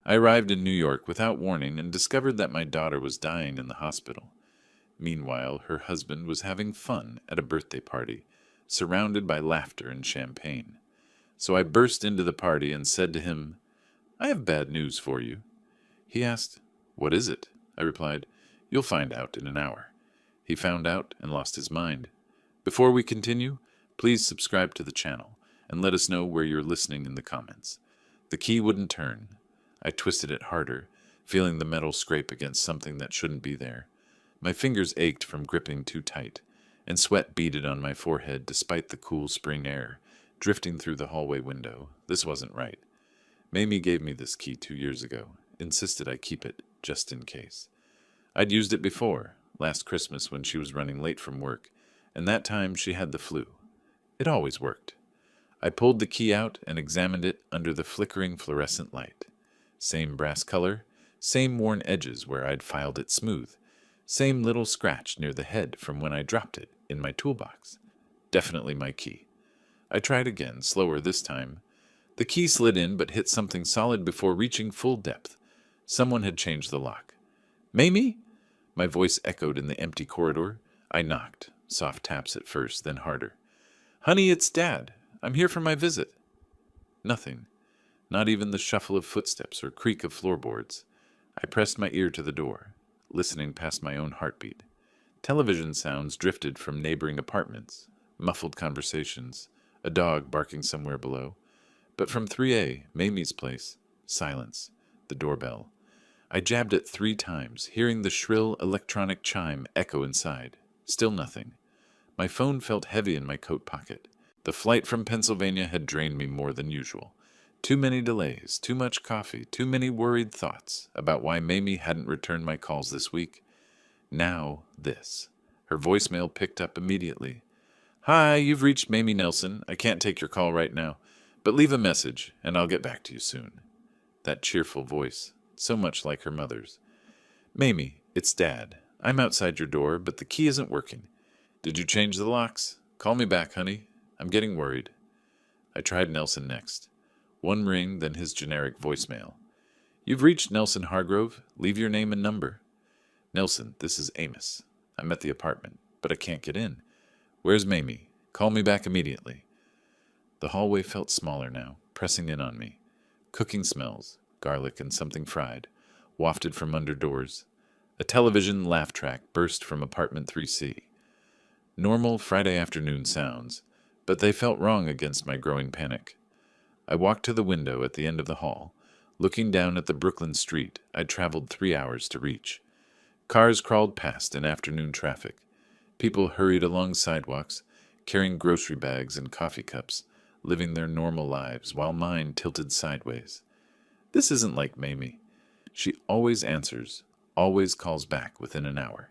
I arrived in New York without warning and discovered that my daughter was dying in the hospital. Meanwhile, her husband was having fun at a birthday party, surrounded by laughter and champagne. So I burst into the party and said to him, "I have bad news for you." He asked, "What is it?" I replied, "You'll find out in an hour." He found out and lost his mind. Before we continue, please subscribe to the channel and let us know where you're listening in the comments. The key wouldn't turn. I twisted it harder, feeling the metal scrape against something that shouldn't be there. My fingers ached from gripping too tight, and sweat beaded on my forehead despite the cool spring air drifting through the hallway window. This wasn't right. Mamie gave me this key 2 years ago, insisted I keep it, just in case. I'd used it before, last Christmas when she was running late from work, and that time she had the flu. It always worked. I pulled the key out and examined it under the flickering fluorescent light. Same brass color, same worn edges where I'd filed it smooth, same little scratch near the head from when I dropped it in my toolbox. Definitely my key. I tried again, slower this time. The key slid in but hit something solid before reaching full depth. Someone had changed the lock. "Mamie?" My voice echoed in the empty corridor. I knocked, soft taps at first, then harder. "Honey, it's Dad. I'm here for my visit." Nothing. Not even the shuffle of footsteps or creak of floorboards. I pressed my ear to the door, listening past my own heartbeat. Television sounds drifted from neighboring apartments, muffled conversations, a dog barking somewhere below. But from 3A, Mamie's place, silence, the doorbell. I jabbed it 3 times, hearing the shrill electronic chime echo inside. Still nothing. My phone felt heavy in my coat pocket. The flight from Pennsylvania had drained me more than usual. Too many delays, too much coffee, too many worried thoughts about why Mamie hadn't returned my calls this week. Now, this. Her voicemail picked up immediately. "Hi, you've reached Mamie Nelson. I can't take your call right now, but leave a message, and I'll get back to you soon." That cheerful voice, so much like her mother's. "Mamie, it's Dad. I'm outside your door, but the key isn't working. Did you change the locks? Call me back, honey. I'm getting worried." I tried Nelson next. One ring, then his generic voicemail. "You've reached Nelson Hargrove. Leave your name and number." "Nelson, this is Amos. I'm at the apartment, but I can't get in. Where's Mamie? Call me back immediately." The hallway felt smaller now, pressing in on me. Cooking smells, garlic and something fried, wafted from under doors. A television laugh track burst from apartment 3C. Normal Friday afternoon sounds, but they felt wrong against my growing panic. I walked to the window at the end of the hall, looking down at the Brooklyn street I'd traveled 3 hours to reach. Cars crawled past in afternoon traffic. People hurried along sidewalks, carrying grocery bags and coffee cups, living their normal lives while mine tilted sideways. This isn't like Mamie. She always answers, always calls back within an hour.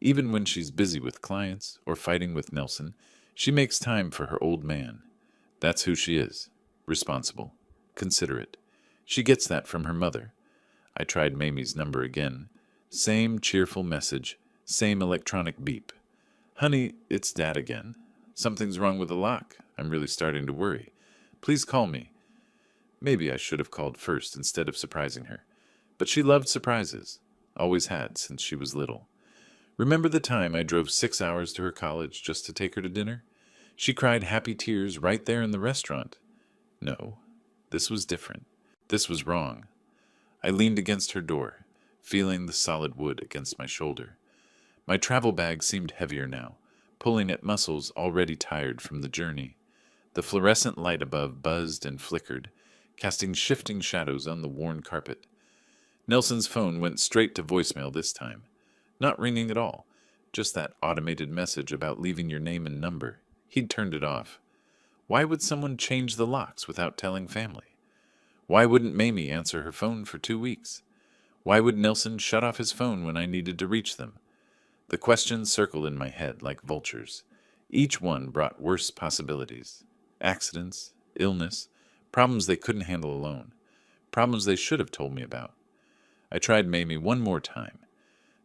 Even when she's busy with clients or fighting with Nelson, she makes time for her old man. That's who she is. Responsible. Considerate. She gets that from her mother. I tried Mamie's number again. Same cheerful message, same electronic beep. "Honey, it's Dad again. Something's wrong with the lock. I'm really starting to worry. Please call me." Maybe I should have called first instead of surprising her. But she loved surprises. Always had since she was little. Remember the time I drove 6 hours to her college just to take her to dinner? She cried happy tears right there in the restaurant. No, this was different. This was wrong. I leaned against her door, feeling the solid wood against my shoulder. My travel bag seemed heavier now, pulling at muscles already tired from the journey. The fluorescent light above buzzed and flickered, casting shifting shadows on the worn carpet. Nelson's phone went straight to voicemail this time. Not ringing at all, just that automated message about leaving your name and number. He'd turned it off. Why would someone change the locks without telling family? Why wouldn't Mamie answer her phone for 2 weeks? Why would Nelson shut off his phone when I needed to reach them? The questions circled in my head like vultures. Each one brought worse possibilities. Accidents, illness, problems they couldn't handle alone. Problems they should have told me about. I tried Mamie one more time.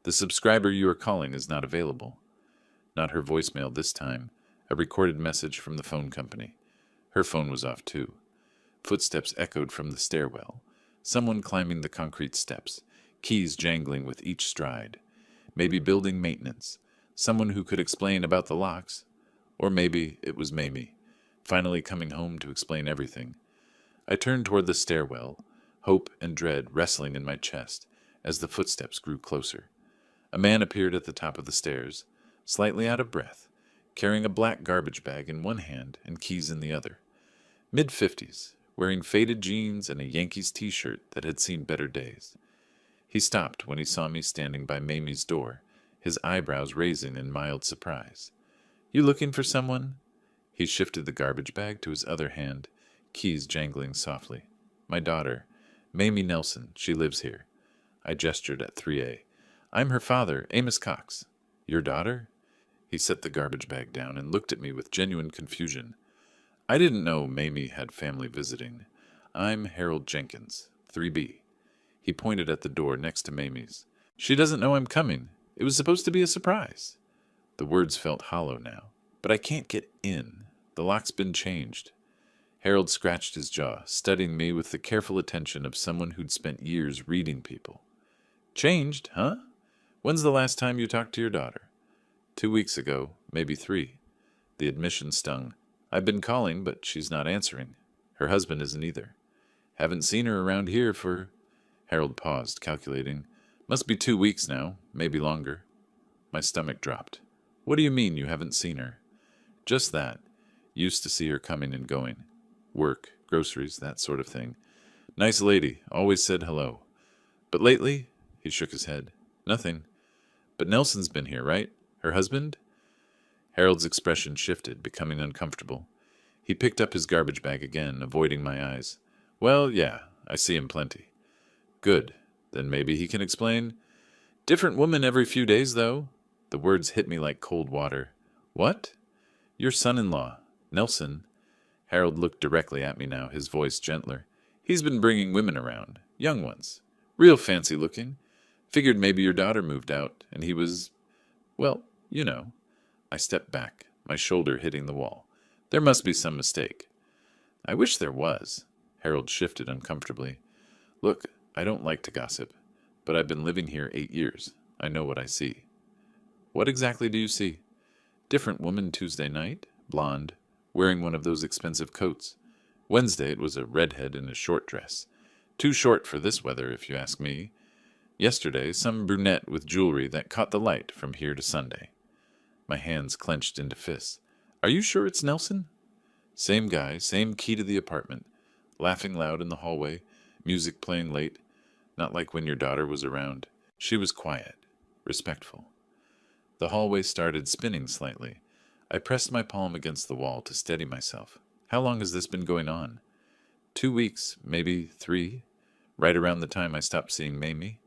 "The subscriber you are calling is not available." Not her voicemail this time. A recorded message from the phone company. Her phone was off too. Footsteps echoed from the stairwell. Someone climbing the concrete steps, keys jangling with each stride. Maybe building maintenance. Someone who could explain about the locks. Or maybe it was Mamie, finally coming home to explain everything. I turned toward the stairwell, hope and dread wrestling in my chest as the footsteps grew closer. A man appeared at the top of the stairs, slightly out of breath, carrying a black garbage bag in one hand and keys in the other. Mid-50s, wearing faded jeans and a Yankees t-shirt that had seen better days. He stopped when he saw me standing by Mamie's door, his eyebrows raising in mild surprise. "You looking for someone?" He shifted the garbage bag to his other hand, keys jangling softly. "My daughter, Mamie Nelson, she lives here." I gestured at 3A. "I'm her father, Amos Cox." "Your daughter?" He set the garbage bag down and looked at me with genuine confusion. "I didn't know Mamie had family visiting. I'm Harold Jenkins, 3B. He pointed at the door next to Mamie's. "She doesn't know I'm coming. It was supposed to be a surprise." The words felt hollow now. "But I can't get in. The lock's been changed." Harold scratched his jaw, studying me with the careful attention of someone who'd spent years reading people. "Changed, huh? When's the last time you talked to your daughter?" 2 weeks ago, maybe 3. The admission stung. "I've been calling, but she's not answering. Her husband isn't either. Haven't seen her around here for—" Harold paused, calculating. "Must be 2 weeks now, maybe longer." My stomach dropped. "What do you mean you haven't seen her?" "Just that. Used to see her coming and going. Work, groceries, that sort of thing. Nice lady, always said hello. But lately," he shook his head, "nothing. But Nelson's been here, right? Her husband?" Harold's expression shifted, becoming uncomfortable. He picked up his garbage bag again, avoiding my eyes. "Well, yeah, I see him plenty." "Good. Then maybe he can explain." "Different woman every few days, though." The words hit me like cold water. "What?" "Your son-in-law, Nelson." Harold looked directly at me now, his voice gentler. "He's been bringing women around, young ones. Real fancy looking. Figured maybe your daughter moved out, and he was, well, you know." I stepped back, my shoulder hitting the wall. "There must be some mistake." "I wish there was." Harold shifted uncomfortably. "Look, I don't like to gossip, but I've been living here 8 years. I know what I see." "What exactly do you see?" "Different woman Tuesday night, blonde, wearing one of those expensive coats. Wednesday it was a redhead in a short dress. Too short for this weather, if you ask me. Yesterday, some brunette with jewelry that caught the light from here to Sunday." My hands clenched into fists. "Are you sure it's Nelson?" "Same guy, same key to the apartment. Laughing loud in the hallway, music playing late. Not like when your daughter was around. She was quiet, respectful." The hallway started spinning slightly. I pressed my palm against the wall to steady myself. "How long has this been going on?" 2 weeks, maybe 3. Right around the time I stopped seeing Mamie."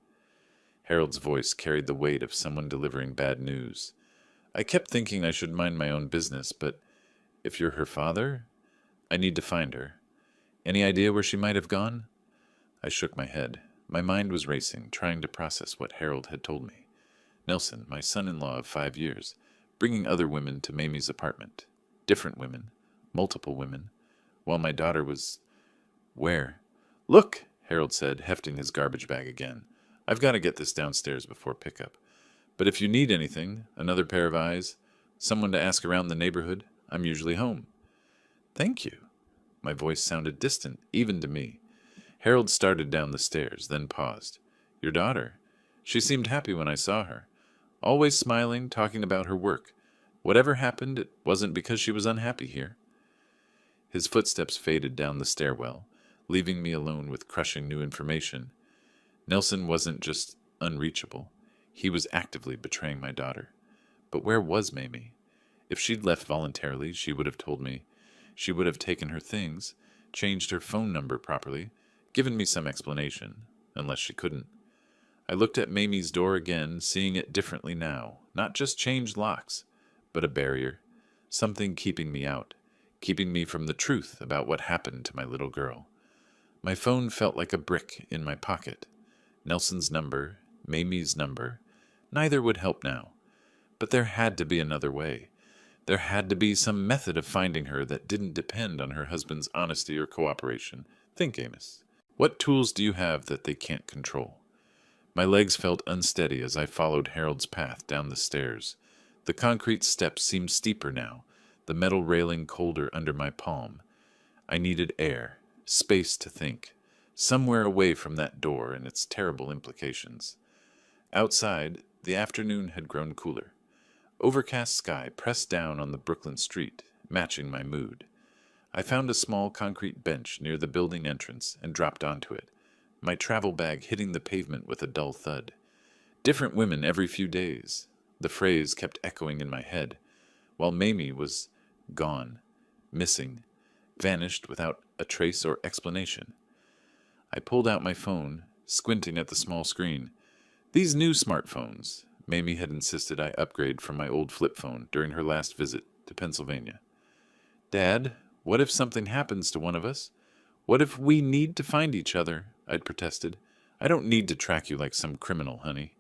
Harold's voice carried the weight of someone delivering bad news. "I kept thinking I should mind my own business, but if you're her father, I need to find her. Any idea where she might have gone?" I shook my head. My mind was racing, trying to process what Harold had told me. Nelson, my son-in-law of 5 years, bringing other women to Mamie's apartment. Different women, multiple women, while my daughter was... Where? "Look," Harold said, hefting his garbage bag again. "I've got to get this downstairs before pickup. But if you need anything, another pair of eyes, someone to ask around the neighborhood, I'm usually home." "Thank you." My voice sounded distant, even to me. Harold started down the stairs, then paused. "Your daughter? She seemed happy when I saw her. Always smiling, talking about her work. Whatever happened, it wasn't because she was unhappy here." His footsteps faded down the stairwell, leaving me alone with crushing new information. Nelson wasn't just unreachable. He was actively betraying my daughter. But where was Mamie? If she'd left voluntarily, she would have told me. She would have taken her things, changed her phone number properly, given me some explanation, unless she couldn't. I looked at Mamie's door again, seeing it differently now. Not just changed locks, but a barrier. Something keeping me out, keeping me from the truth about what happened to my little girl. My phone felt like a brick in my pocket. Nelson's number, Mamie's number. Neither would help now. But there had to be another way. There had to be some method of finding her that didn't depend on her husband's honesty or cooperation. Think, Amos. What tools do you have that they can't control? My legs felt unsteady as I followed Harold's path down the stairs. The concrete steps seemed steeper now, the metal railing colder under my palm. I needed air, space to think, somewhere away from that door and its terrible implications. Outside, the afternoon had grown cooler. Overcast sky pressed down on the Brooklyn street, matching my mood. I found a small concrete bench near the building entrance and dropped onto it, my travel bag hitting the pavement with a dull thud. Different women every few days. The phrase kept echoing in my head, while Mamie was gone, missing, vanished without a trace or explanation. I pulled out my phone, squinting at the small screen. These new smartphones, Mamie had insisted I upgrade from my old flip phone during her last visit to Pennsylvania. Dad, what if something happens to one of us? What if we need to find each other? I'd protested. I don't need to track you like some criminal, honey.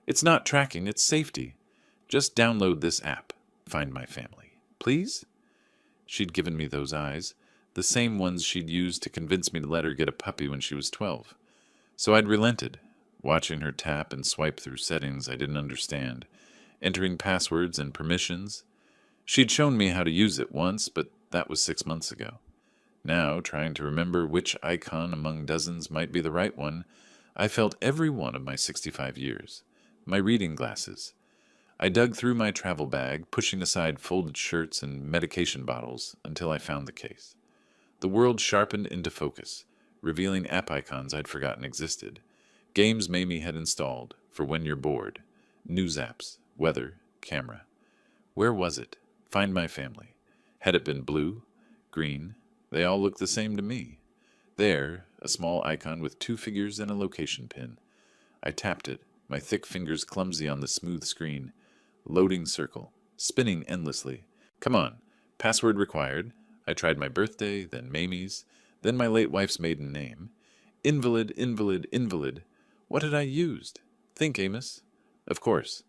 It's not tracking, it's safety. Just download this app, Find My Family. Please? She'd given me those eyes, the same ones she'd used to convince me to let her get a puppy when she was 12. So I'd relented, watching her tap and swipe through settings I didn't understand, entering passwords and permissions. She'd shown me how to use it once, but that was 6 months ago. Now, trying to remember which icon among dozens might be the right one, I felt every one of my 65 years. My reading glasses. I dug through my travel bag, pushing aside folded shirts and medication bottles until I found the case. The world sharpened into focus, revealing app icons I'd forgotten existed. Games Mamie had installed for when you're bored. News apps, weather, camera. Where was it? Find My Family. Had it been blue? Green? They all looked the same to me. There, a small icon with 2 figures and a location pin. I tapped it, my thick fingers clumsy on the smooth screen. Loading circle, spinning endlessly. Come on, password required. I tried my birthday, then Mamie's, then my late wife's maiden name. Invalid, invalid, invalid. What had I used? Think, Amos. Of course.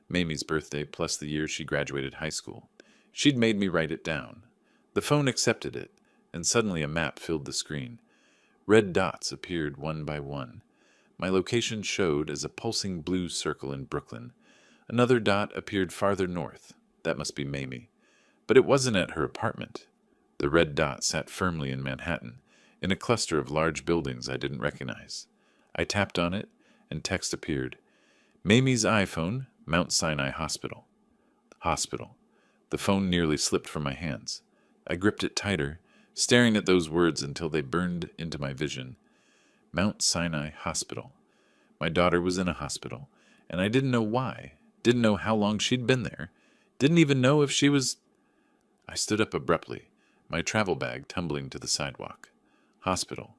Mamie's birthday plus the year she graduated high school. She'd made me write it down. The phone accepted it, and suddenly a map filled the screen. Red dots appeared one by one. My location showed as a pulsing blue circle in Brooklyn. Another dot appeared farther north. That must be Mamie. But it wasn't at her apartment. The red dot sat firmly in Manhattan, in a cluster of large buildings I didn't recognize. I tapped on it, and text appeared. Mamie's iPhone, Mount Sinai Hospital. Hospital. The phone nearly slipped from my hands. I gripped it tighter, staring at those words until they burned into my vision. Mount Sinai Hospital. My daughter was in a hospital, and I didn't know why, didn't know how long she'd been there, didn't even know if she was... I stood up abruptly, my travel bag tumbling to the sidewalk. Hospital.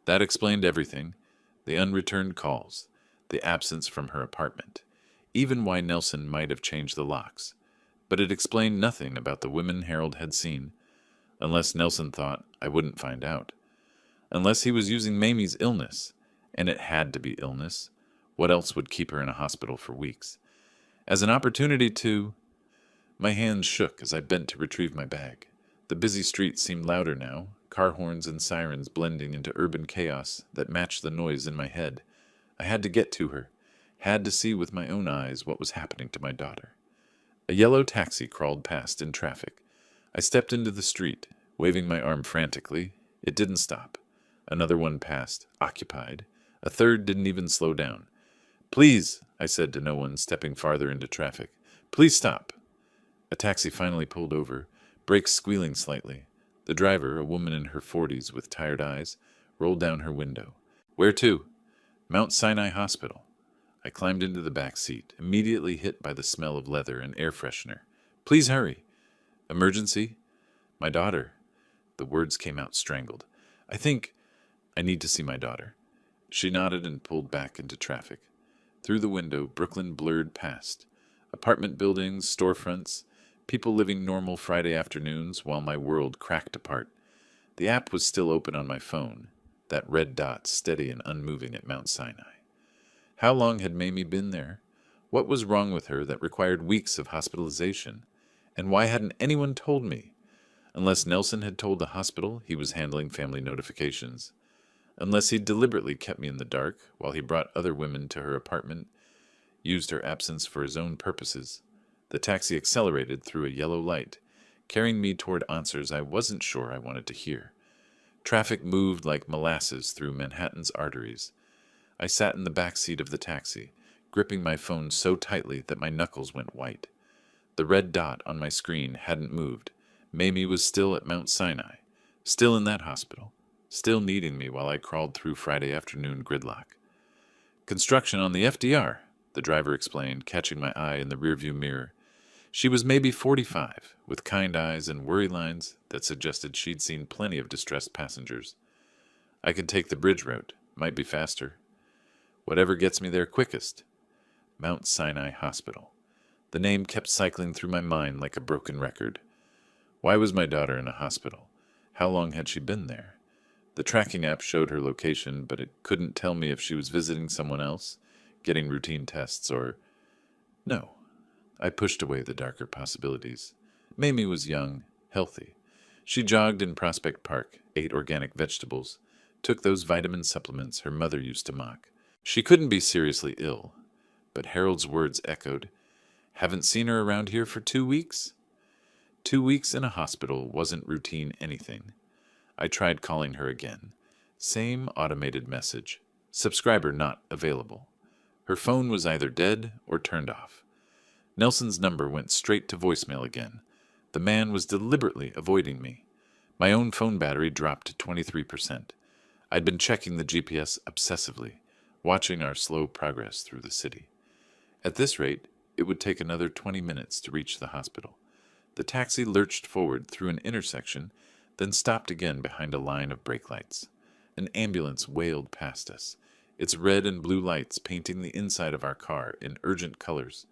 That explained everything. The unreturned calls, the absence from her apartment, even why Nelson might have changed the locks. But it explained nothing about the women Harold had seen, unless Nelson thought I wouldn't find out. Unless he was using Mamie's illness, and it had to be illness. What else would keep her in a hospital for weeks? As an opportunity to... My hands shook as I bent to retrieve my bag. The busy street seemed louder now, car horns and sirens blending into urban chaos that matched the noise in my head. I had to get to her, had to see with my own eyes what was happening to my daughter. A yellow taxi crawled past in traffic. I stepped into the street, waving my arm frantically. It didn't stop. Another one passed, occupied. A third didn't even slow down. Please, I said to no one, stepping farther into traffic. Please stop. A taxi finally pulled over, brakes squealing slightly. The driver, a woman in her 40s with tired eyes, rolled down her window. Where to? Mount Sinai Hospital. I climbed into the back seat, immediately hit by the smell of leather and air freshener. Please hurry. Emergency? My daughter. The words came out strangled. I think I need to see my daughter. She nodded and pulled back into traffic. Through the window, Brooklyn blurred past. Apartment buildings, storefronts, people living normal Friday afternoons while my world cracked apart. The app was still open on my phone, that red dot steady and unmoving at Mount Sinai. How long had Mamie been there? What was wrong with her that required weeks of hospitalization? And why hadn't anyone told me? Unless Nelson had told the hospital he was handling family notifications. Unless he deliberately kept me in the dark while he brought other women to her apartment, used her absence for his own purposes. The taxi accelerated through a yellow light, carrying me toward answers I wasn't sure I wanted to hear. Traffic moved like molasses through Manhattan's arteries. I sat in the back seat of the taxi, gripping my phone so tightly that my knuckles went white. The red dot on my screen hadn't moved. Mamie was still at Mount Sinai, still in that hospital, still needing me while I crawled through Friday afternoon gridlock. Construction on the FDR, the driver explained, catching my eye in the rearview mirror. She was maybe 45, with kind eyes and worry lines that suggested she'd seen plenty of distressed passengers. I could take the bridge route, might be faster. Whatever gets me there quickest. Mount Sinai Hospital. The name kept cycling through my mind like a broken record. Why was my daughter in a hospital? How long had she been there? The tracking app showed her location, but it couldn't tell me if she was visiting someone else, getting routine tests, or... No. I pushed away the darker possibilities. Mamie was young, healthy. She jogged in Prospect Park, ate organic vegetables, took those vitamin supplements her mother used to mock. She couldn't be seriously ill. But Harold's words echoed. Haven't seen her around here for 2 weeks? 2 weeks in a hospital wasn't routine anything. I tried calling her again. Same automated message. Subscriber not available. Her phone was either dead or turned off. Nelson's number went straight to voicemail again. The man was deliberately avoiding me. My own phone battery dropped to 23%. I'd been checking the GPS obsessively, watching our slow progress through the city. At this rate, it would take another 20 minutes to reach the hospital. The taxi lurched forward through an intersection, then stopped again behind a line of brake lights. An ambulance wailed past us, its red and blue lights painting the inside of our car in urgent colors.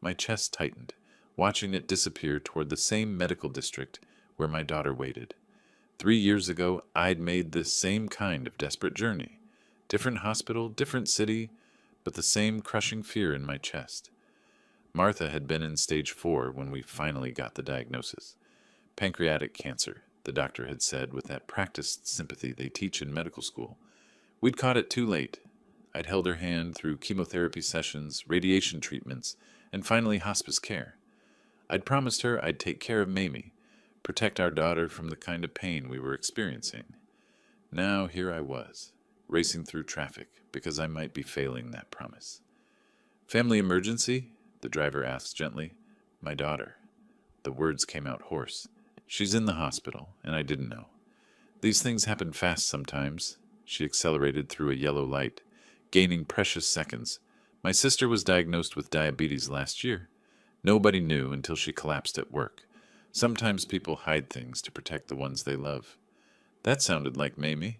My chest tightened, watching it disappear toward the same medical district where my daughter waited. 3 years ago, I'd made this same kind of desperate journey. Different hospital, different city, but the same crushing fear in my chest. Martha had been in stage 4 when we finally got the diagnosis. Pancreatic cancer, the doctor had said with that practiced sympathy they teach in medical school. We'd caught it too late. I'd held her hand through chemotherapy sessions, radiation treatments, and finally hospice care. I'd promised her I'd take care of Mamie, protect our daughter from the kind of pain we were experiencing. Now here I was, racing through traffic because I might be failing that promise. Family emergency? The driver asked gently. My daughter. The words came out hoarse. She's in the hospital, and I didn't know. These things happen fast sometimes. She accelerated through a yellow light, gaining precious seconds. My sister was diagnosed with diabetes last year. Nobody knew until she collapsed at work. Sometimes people hide things to protect the ones they love. That sounded like Mamie.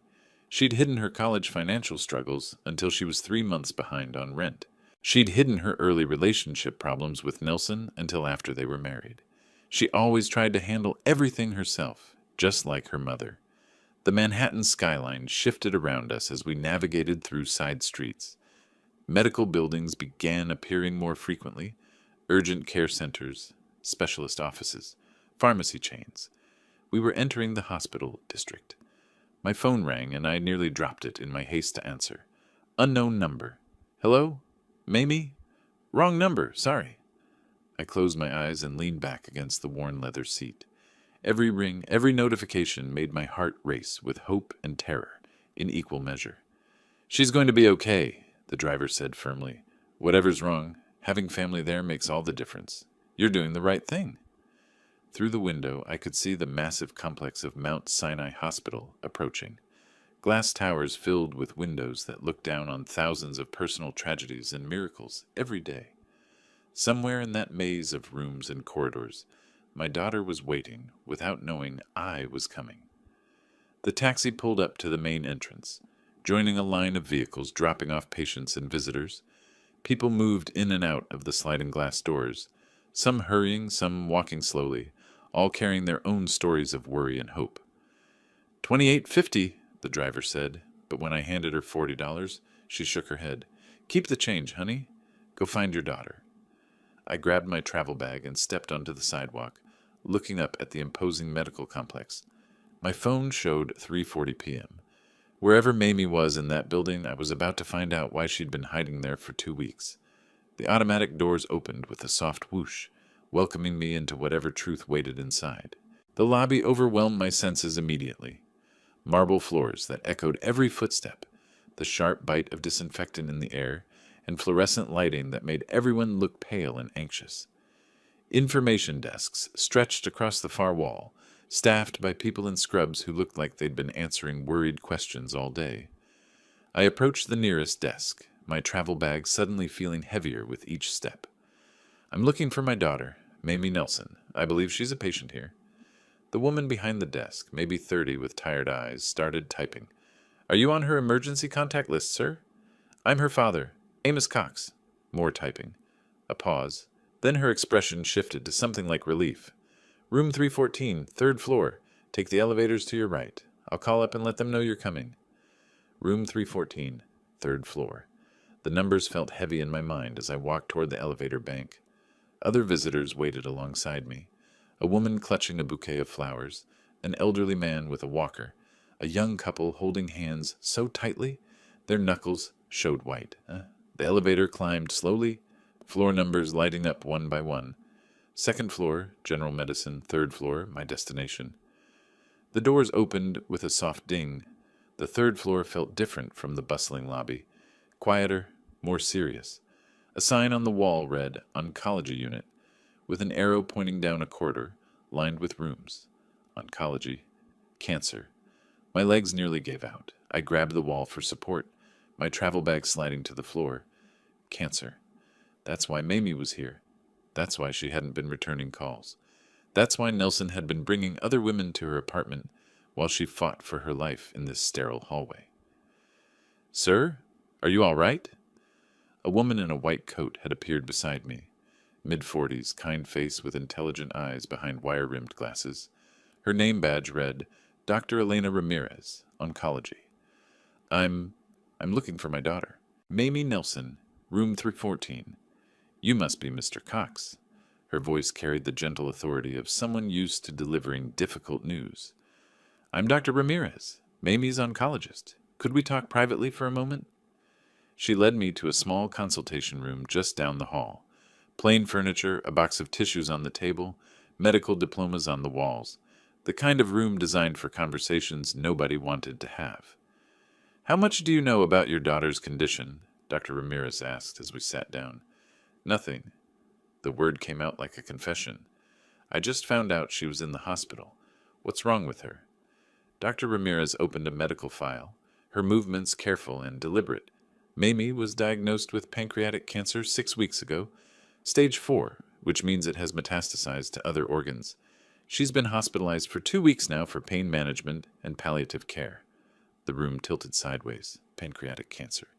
She'd hidden her college financial struggles until she was 3 months behind on rent. She'd hidden her early relationship problems with Nelson until after they were married. She always tried to handle everything herself, just like her mother. The Manhattan skyline shifted around us as we navigated through side streets. Medical buildings began appearing more frequently, urgent care centers, specialist offices, pharmacy chains. We were entering the hospital district. My phone rang and I nearly dropped it in my haste to answer. Unknown number. Hello? Mamie? Wrong number, sorry. I closed my eyes and leaned back against the worn leather seat. Every ring, every notification made my heart race with hope and terror in equal measure. She's going to be okay, the driver said firmly. Whatever's wrong, having family there makes all the difference. You're doing the right thing. Through the window, I could see the massive complex of Mount Sinai Hospital approaching. Glass towers filled with windows that looked down on thousands of personal tragedies and miracles every day. Somewhere in that maze of rooms and corridors, my daughter was waiting without knowing I was coming. The taxi pulled up to the main entrance, joining a line of vehicles dropping off patients and visitors. People moved in and out of the sliding glass doors, some hurrying, some walking slowly, all carrying their own stories of worry and hope. $28.50, the driver said, but when I handed her $40, she shook her head. Keep the change, honey. Go find your daughter. I grabbed my travel bag and stepped onto the sidewalk, looking up at the imposing medical complex. My phone showed 3:40 p.m. Wherever Mamie was in that building, I was about to find out why she'd been hiding there for 2 weeks. The automatic doors opened with a soft whoosh, welcoming me into whatever truth waited inside. The lobby overwhelmed my senses immediately. Marble floors that echoed every footstep, the sharp bite of disinfectant in the air, and fluorescent lighting that made everyone look pale and anxious. Information desks stretched across the far wall, staffed by people in scrubs who looked like they'd been answering worried questions all day. I approached the nearest desk, my travel bag suddenly feeling heavier with each step. "I'm looking for my daughter, Mamie Nelson. I believe she's a patient here." The woman behind the desk, maybe 30 with tired eyes, started typing. "Are you on her emergency contact list, sir?" "I'm her father, Amos Cox." More typing. A pause. Then her expression shifted to something like relief. "Room 314, third floor. Take the elevators to your right. I'll call up and let them know you're coming." Room 314, third floor. The numbers felt heavy in my mind as I walked toward the elevator bank. Other visitors waited alongside me. A woman clutching a bouquet of flowers, an elderly man with a walker, a young couple holding hands so tightly their knuckles showed white. The elevator climbed slowly, floor numbers lighting up one by one. Second floor, general medicine. Third floor, my destination. The doors opened with a soft ding. The third floor felt different from the bustling lobby. Quieter, more serious. A sign on the wall read, "Oncology Unit," with an arrow pointing down a corridor, lined with rooms. Oncology. Cancer. My legs nearly gave out. I grabbed the wall for support, my travel bag sliding to the floor. Cancer. That's why Mamie was here. That's why she hadn't been returning calls. That's why Nelson had been bringing other women to her apartment while she fought for her life in this sterile hallway. "Sir, are you all right?" A woman in a white coat had appeared beside me. Mid-40s, kind face with intelligent eyes behind wire-rimmed glasses. Her name badge read, "Dr. Elena Ramirez, Oncology." I'm looking for my daughter. "Mamie Nelson, room 314. You must be Mr. Cox." Her voice carried the gentle authority of someone used to delivering difficult news. "I'm Dr. Ramirez, Mamie's oncologist. Could we talk privately for a moment?" She led me to a small consultation room just down the hall. Plain furniture, a box of tissues on the table, medical diplomas on the walls. The kind of room designed for conversations nobody wanted to have. "How much do you know about your daughter's condition?" Dr. Ramirez asked as we sat down. "Nothing." The word came out like a confession. "I just found out she was in the hospital. What's wrong with her?" Dr. Ramirez opened a medical file, her movements careful and deliberate. "Mamie was diagnosed with pancreatic cancer 6 weeks ago, stage 4, which means it has metastasized to other organs. She's been hospitalized for 2 weeks now for pain management and palliative care." The room tilted sideways. Pancreatic cancer.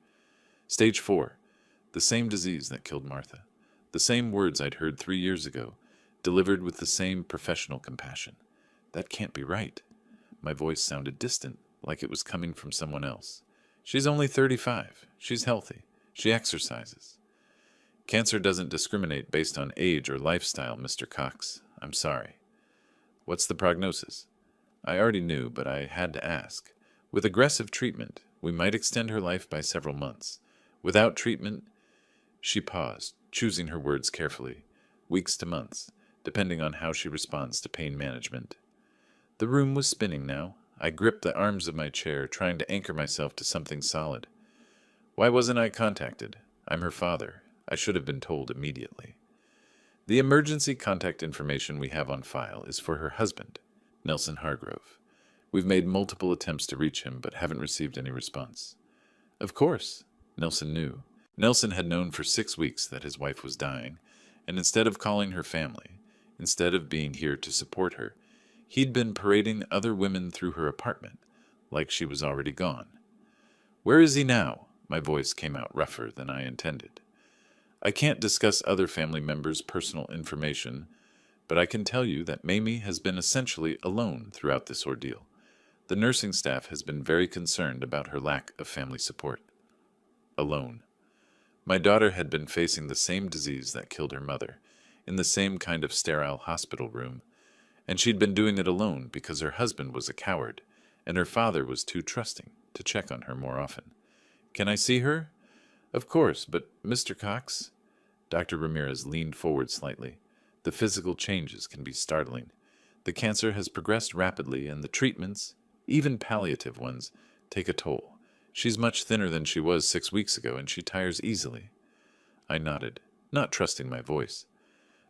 Stage 4. The same disease that killed Martha. The same words I'd heard 3 years ago, delivered with the same professional compassion. That can't be right. My voice sounded distant, like it was coming from someone else. "She's only 35. She's healthy. She exercises." "Cancer doesn't discriminate based on age or lifestyle, Mr. Cox. I'm sorry." "What's the prognosis?" I already knew, but I had to ask. "With aggressive treatment, we might extend her life by several months. Without treatment—" She paused, choosing her words carefully. "Weeks to months, depending on how she responds to pain management." The room was spinning now. I gripped the arms of my chair, trying to anchor myself to something solid. "Why wasn't I contacted? I'm her father. I should have been told immediately." "The emergency contact information we have on file is for her husband, Nelson Hargrove. We've made multiple attempts to reach him, but haven't received any response." Of course, Nelson knew. Nelson had known for 6 weeks that his wife was dying, and instead of calling her family, instead of being here to support her, he'd been parading other women through her apartment, like she was already gone. "Where is he now?" My voice came out rougher than I intended. "I can't discuss other family members' personal information, but I can tell you that Mamie has been essentially alone throughout this ordeal. The nursing staff has been very concerned about her lack of family support." Alone. My daughter had been facing the same disease that killed her mother, in the same kind of sterile hospital room, and she'd been doing it alone because her husband was a coward, and her father was too trusting to check on her more often. "Can I see her?" "Of course, but Mr. Cox—" Dr. Ramirez leaned forward slightly. "The physical changes can be startling. The cancer has progressed rapidly, and the treatments, even palliative ones, take a toll. She's much thinner than she was 6 weeks ago, and she tires easily." I nodded, not trusting my voice.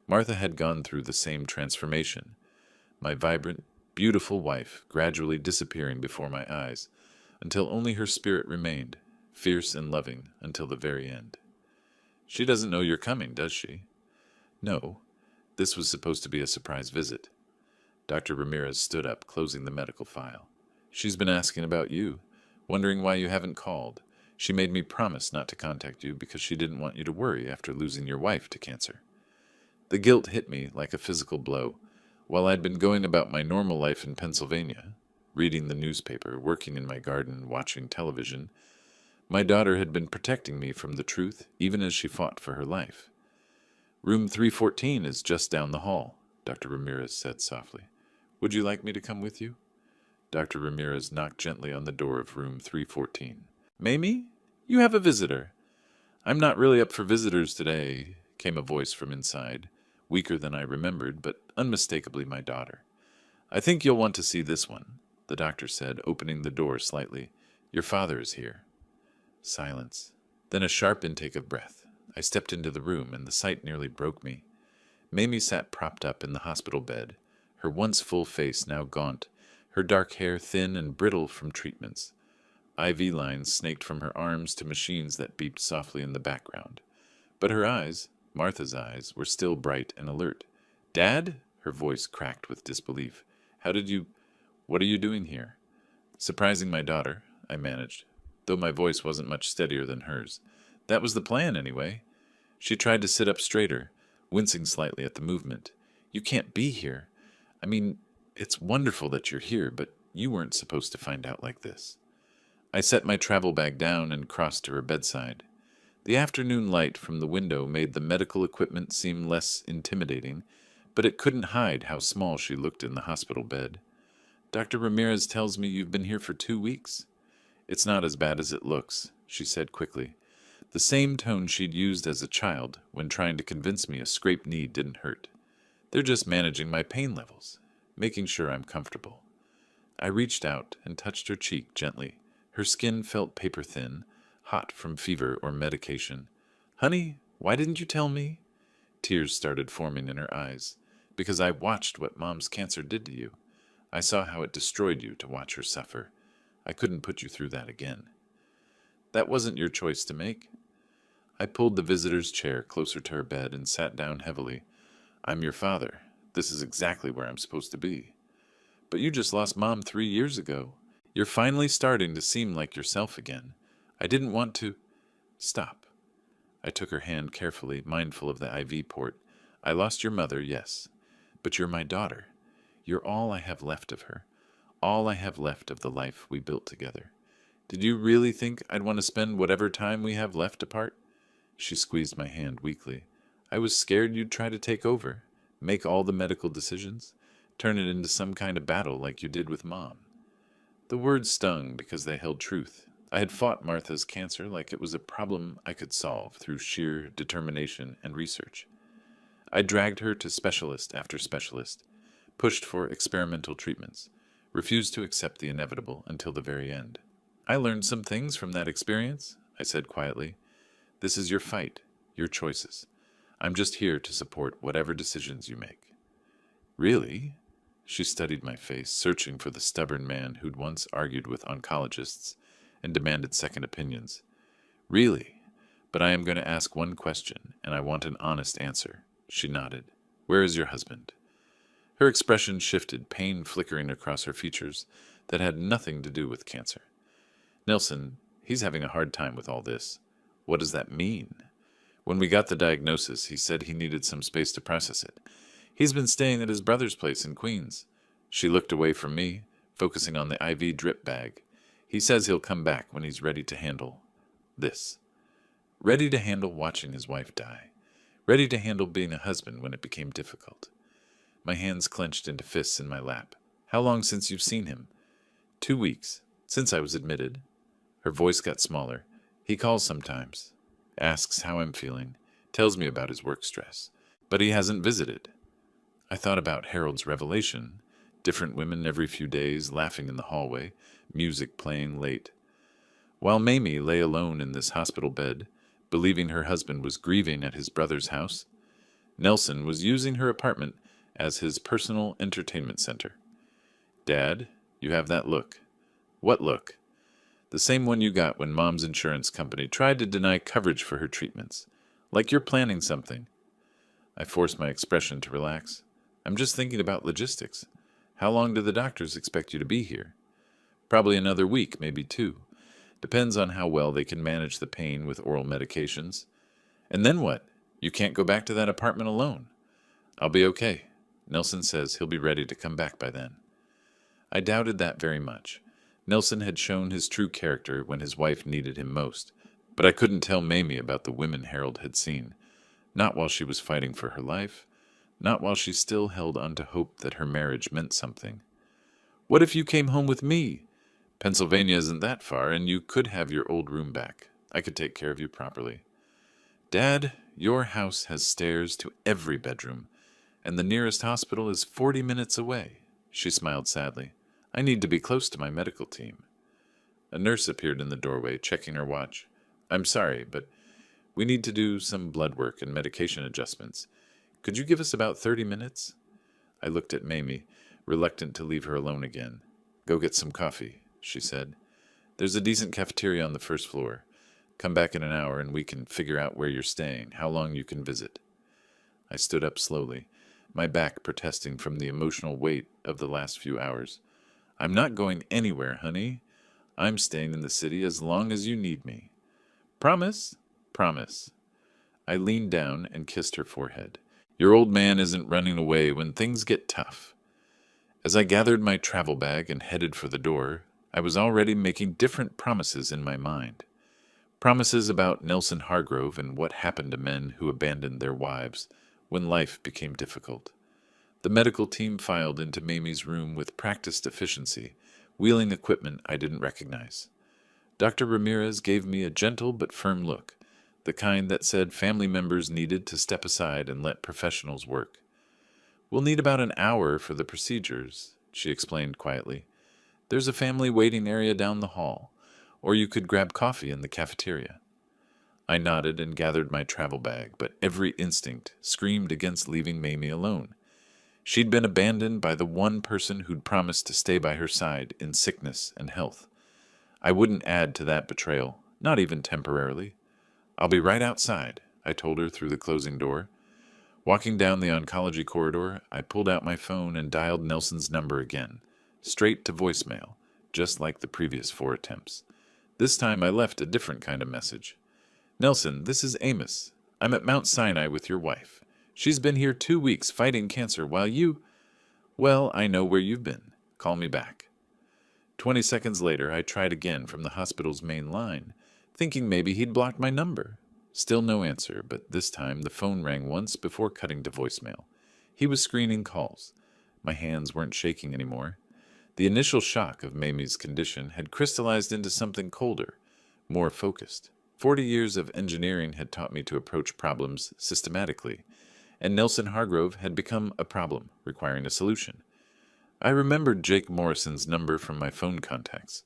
Martha had gone through the same transformation. My vibrant, beautiful wife gradually disappearing before my eyes, until only her spirit remained, fierce and loving until the very end. "She doesn't know you're coming, does she?" "No. This was supposed to be a surprise visit." Dr. Ramirez stood up, closing the medical file. "She's been asking about you, wondering why you haven't called. She made me promise not to contact you because she didn't want you to worry after losing your wife to cancer." The guilt hit me like a physical blow. While I'd been going about my normal life in Pennsylvania, reading the newspaper, working in my garden, watching television, my daughter had been protecting me from the truth even as she fought for her life. "Room 314 is just down the hall," Dr. Ramirez said softly. "Would you like me to come with you?" Dr. Ramirez knocked gently on the door of room 314. "Mamie, you have a visitor." "I'm not really up for visitors today," came a voice from inside, weaker than I remembered, but unmistakably my daughter. "I think you'll want to see this one," the doctor said, opening the door slightly. "Your father is here." Silence. Then a sharp intake of breath. I stepped into the room, and the sight nearly broke me. Mamie sat propped up in the hospital bed, her once full face now gaunt, her dark hair thin and brittle from treatments. IV lines snaked from her arms to machines that beeped softly in the background. But her eyes, Martha's eyes, were still bright and alert. "Dad?" Her voice cracked with disbelief. What are you doing here?" "Surprising my daughter," I managed, though my voice wasn't much steadier than hers. "That was the plan, anyway." She tried to sit up straighter, wincing slightly at the movement. "You can't be here. I mean, it's wonderful that you're here, but you weren't supposed to find out like this." I set my travel bag down and crossed to her bedside. The afternoon light from the window made the medical equipment seem less intimidating, but it couldn't hide how small she looked in the hospital bed. "Dr. Ramirez tells me you've been here for 2 weeks. "It's not as bad as it looks," she said quickly. The same tone she'd used as a child when trying to convince me a scraped knee didn't hurt. "They're just managing my pain levels, making sure I'm comfortable." I reached out and touched her cheek gently. Her skin felt paper thin, hot from fever or medication. "Honey, why didn't you tell me?" Tears started forming in her eyes. "Because I watched what Mom's cancer did to you. I saw how it destroyed you to watch her suffer. I couldn't put you through that again." "That wasn't your choice to make." I pulled the visitor's chair closer to her bed and sat down heavily. "I'm your father. This is exactly where I'm supposed to be." "But you just lost Mom 3 years ago. You're finally starting to seem like yourself again. I didn't want to—" "Stop." I took her hand carefully, mindful of the IV port. "I lost your mother, yes. But you're my daughter. You're all I have left of her. All I have left of the life we built together. Did you really think I'd want to spend whatever time we have left apart?" She squeezed my hand weakly. "I was scared you'd try to take over, make all the medical decisions, turn it into some kind of battle like you did with Mom." The words stung because they held truth. I had fought Martha's cancer like it was a problem I could solve through sheer determination and research. I dragged her to specialist after specialist, pushed for experimental treatments, refused to accept the inevitable until the very end. "I learned some things from that experience," I said quietly. "This is your fight, your choices. I'm just here to support whatever decisions you make." "Really?" She studied my face, searching for the stubborn man who'd once argued with oncologists and demanded second opinions. "Really? But I am going to ask one question, and I want an honest answer." She nodded. "Where is your husband?" Her expression shifted, pain flickering across her features that had nothing to do with cancer. "Nelson, he's having a hard time with all this." "What does that mean?" "When we got the diagnosis, he said he needed some space to process it. He's been staying at his brother's place in Queens." She looked away from me, focusing on the IV drip bag. "He says he'll come back when he's ready to handle this. Ready to handle watching his wife die. Ready to handle being a husband when it became difficult." My hands clenched into fists in my lap. "How long since you've seen him?" 2 weeks, since I was admitted." Her voice got smaller. He calls sometimes, asks how I'm feeling, tells me about his work stress, but he hasn't visited. I thought about Harold's revelation. Different women every few days, laughing in the hallway, music playing late. While Mamie lay alone in this hospital bed, believing her husband was grieving at his brother's house, Nelson was using her apartment as his personal entertainment center. Dad, you have that look. What look? The same one you got when Mom's insurance company tried to deny coverage for her treatments. Like you're planning something. I forced my expression to relax. I'm just thinking about logistics. How long do the doctors expect you to be here? Probably another week, maybe 2. Depends on how well they can manage the pain with oral medications. And then what? You can't go back to that apartment alone. I'll be okay. Nelson says he'll be ready to come back by then. I doubted that very much. Nelson had shown his true character when his wife needed him most, but I couldn't tell Mamie about the women Harold had seen. Not while she was fighting for her life. Not while she still held on to hope that her marriage meant something. What if you came home with me? Pennsylvania isn't that far, and you could have your old room back. I could take care of you properly. Dad, your house has stairs to every bedroom, and the nearest hospital is 40 minutes away. She smiled sadly. I need to be close to my medical team. A nurse appeared in the doorway, checking her watch. I'm sorry, but we need to do some blood work and medication adjustments. Could you give us about 30 minutes? I looked at Mamie, reluctant to leave her alone again. Go get some coffee, she said. There's a decent cafeteria on the first floor. Come back in an hour and we can figure out where you're staying, how long you can visit. I stood up slowly, my back protesting from the emotional weight of the last few hours. I'm not going anywhere, honey. I'm staying in the city as long as you need me. Promise? Promise. I leaned down and kissed her forehead. Your old man isn't running away when things get tough. As I gathered my travel bag and headed for the door, I was already making different promises in my mind. Promises about Nelson Hargrove and what happened to men who abandoned their wives when life became difficult. The medical team filed into Mamie's room with practiced efficiency, wheeling equipment I didn't recognize. Dr. Ramirez gave me a gentle but firm look, the kind that said family members needed to step aside and let professionals work. We'll need about an hour for the procedures, she explained quietly. There's a family waiting area down the hall, or you could grab coffee in the cafeteria. I nodded and gathered my travel bag, but every instinct screamed against leaving Mamie alone. She'd been abandoned by the one person who'd promised to stay by her side in sickness and health. I wouldn't add to that betrayal, not even temporarily. I'll be right outside, I told her through the closing door. Walking down the oncology corridor, I pulled out my phone and dialed Nelson's number again, straight to voicemail, just like the previous 4 attempts. This time I left a different kind of message. Nelson, this is Amos. I'm at Mount Sinai with your wife. She's been here 2 weeks fighting cancer while you... Well, I know where you've been. Call me back. 20 seconds later, I tried again from the hospital's main line, thinking maybe he'd blocked my number. Still no answer, but this time the phone rang once before cutting to voicemail. He was screening calls. My hands weren't shaking anymore. The initial shock of Mamie's condition had crystallized into something colder, more focused. 40 years of engineering had taught me to approach problems systematically, and Nelson Hargrove had become a problem, requiring a solution. I remembered Jake Morrison's number from my phone contacts,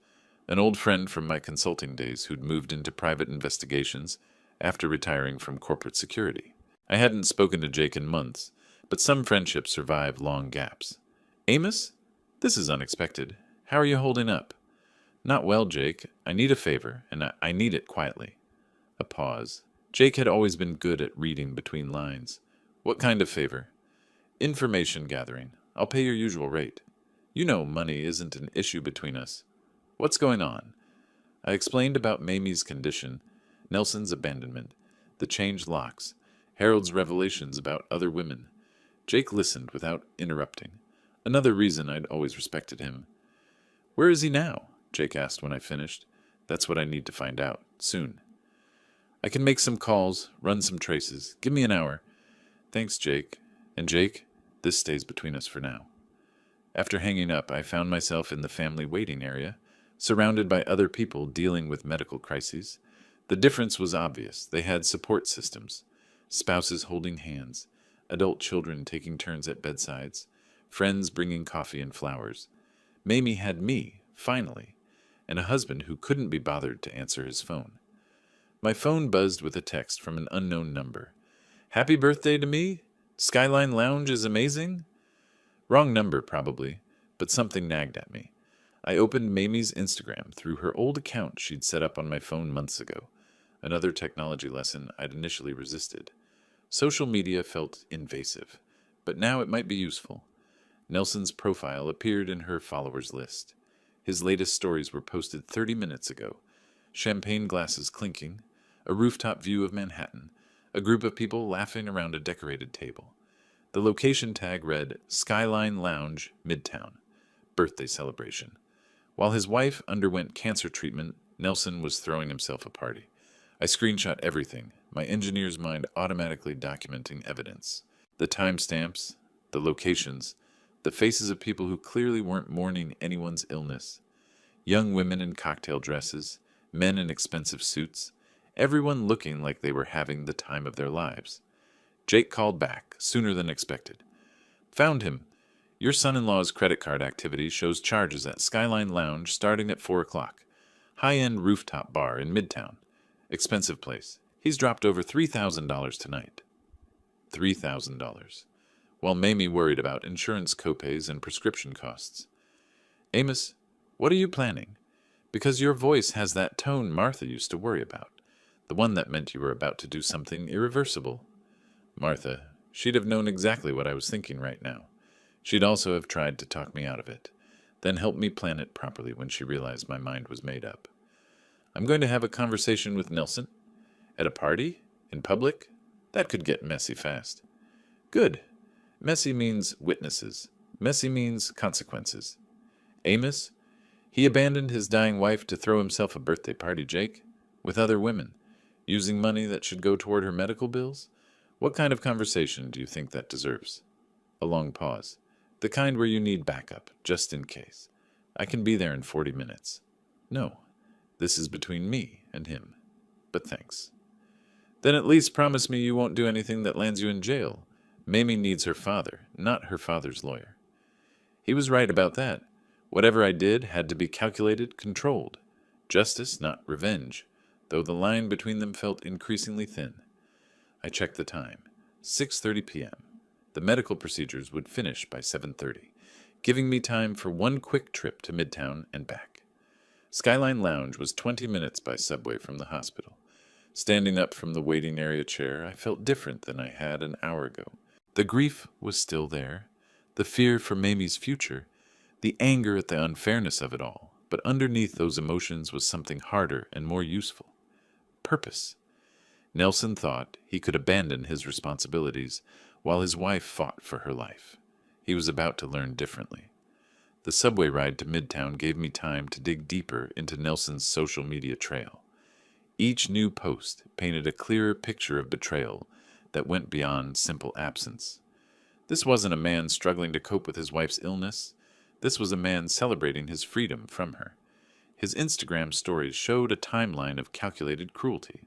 an old friend from my consulting days who'd moved into private investigations after retiring from corporate security. I hadn't spoken to Jake in months, but some friendships survive long gaps. Amos? This is unexpected. How are you holding up? Not well, Jake. I need a favor, and I need it quietly. A pause. Jake had always been good at reading between lines. What kind of favor? Information gathering. I'll pay your usual rate. You know money isn't an issue between us. What's going on? I explained about Mamie's condition, Nelson's abandonment, the changed locks, Harold's revelations about other women. Jake listened without interrupting. Another reason I'd always respected him. Where is he now? Jake asked when I finished. That's what I need to find out, soon. I can make some calls, run some traces. Give me an hour. Thanks, Jake. And Jake, this stays between us for now. After hanging up, I found myself in the family waiting area, surrounded by other people dealing with medical crises. The difference was obvious. They had support systems, spouses holding hands, adult children taking turns at bedsides, friends bringing coffee and flowers. Mamie had me, finally, and a husband who couldn't be bothered to answer his phone. My phone buzzed with a text from an unknown number. "Happy birthday to me? Skyline Lounge is amazing?" Wrong number, probably, but something nagged at me. I opened Mamie's Instagram through her old account she'd set up on my phone months ago, another technology lesson I'd initially resisted. Social media felt invasive, but now it might be useful. Nelson's profile appeared in her followers list. His latest stories were posted 30 minutes ago. Champagne glasses clinking, a rooftop view of Manhattan, a group of people laughing around a decorated table. The location tag read, "Skyline Lounge, Midtown. Birthday celebration." While his wife underwent cancer treatment, Nelson was throwing himself a party. I screenshot everything, my engineer's mind automatically documenting evidence. The timestamps, the locations, the faces of people who clearly weren't mourning anyone's illness. Young women in cocktail dresses, men in expensive suits, everyone looking like they were having the time of their lives. Jake called back, sooner than expected. "Found him. Your son-in-law's credit card activity shows charges at Skyline Lounge starting at 4 o'clock. High-end rooftop bar in Midtown. Expensive place. He's dropped over $3,000 tonight." $3,000. While Mamie worried about insurance copays and prescription costs. "Amos, what are you planning? Because your voice has that tone Martha used to worry about. The one that meant you were about to do something irreversible." Martha, she'd have known exactly what I was thinking right now. She'd also have tried to talk me out of it, then help me plan it properly when she realized my mind was made up. "I'm going to have a conversation with Nelson. At a party? In public? That could get messy fast." "Good. Messy means witnesses. Messy means consequences." "Amos, he abandoned his dying wife to throw himself a birthday party, Jake, with other women, using money that should go toward her medical bills. What kind of conversation do you think that deserves?" A long pause. "The kind where you need backup, just in case. I can be there in 40 minutes. "No. This is between me and him. But thanks." "Then at least promise me you won't do anything that lands you in jail. Mamie needs her father, not her father's lawyer." He was right about that. Whatever I did had to be calculated, controlled. Justice, not revenge, though the line between them felt increasingly thin. I checked the time. 6:30 p.m. The medical procedures would finish by 7:30, giving me time for one quick trip to Midtown and back. Skyline Lounge was 20 minutes by subway from the hospital. Standing up from the waiting area chair, I felt different than I had an hour ago. The grief was still there, the fear for Mamie's future, the anger at the unfairness of it all, but underneath those emotions was something harder and more useful. Purpose. Nelson thought he could abandon his responsibilities while his wife fought for her life. He was about to learn differently. The subway ride to Midtown gave me time to dig deeper into Nelson's social media trail. Each new post painted a clearer picture of betrayal that went beyond simple absence. This wasn't a man struggling to cope with his wife's illness. This was a man celebrating his freedom from her. His Instagram stories showed a timeline of calculated cruelty.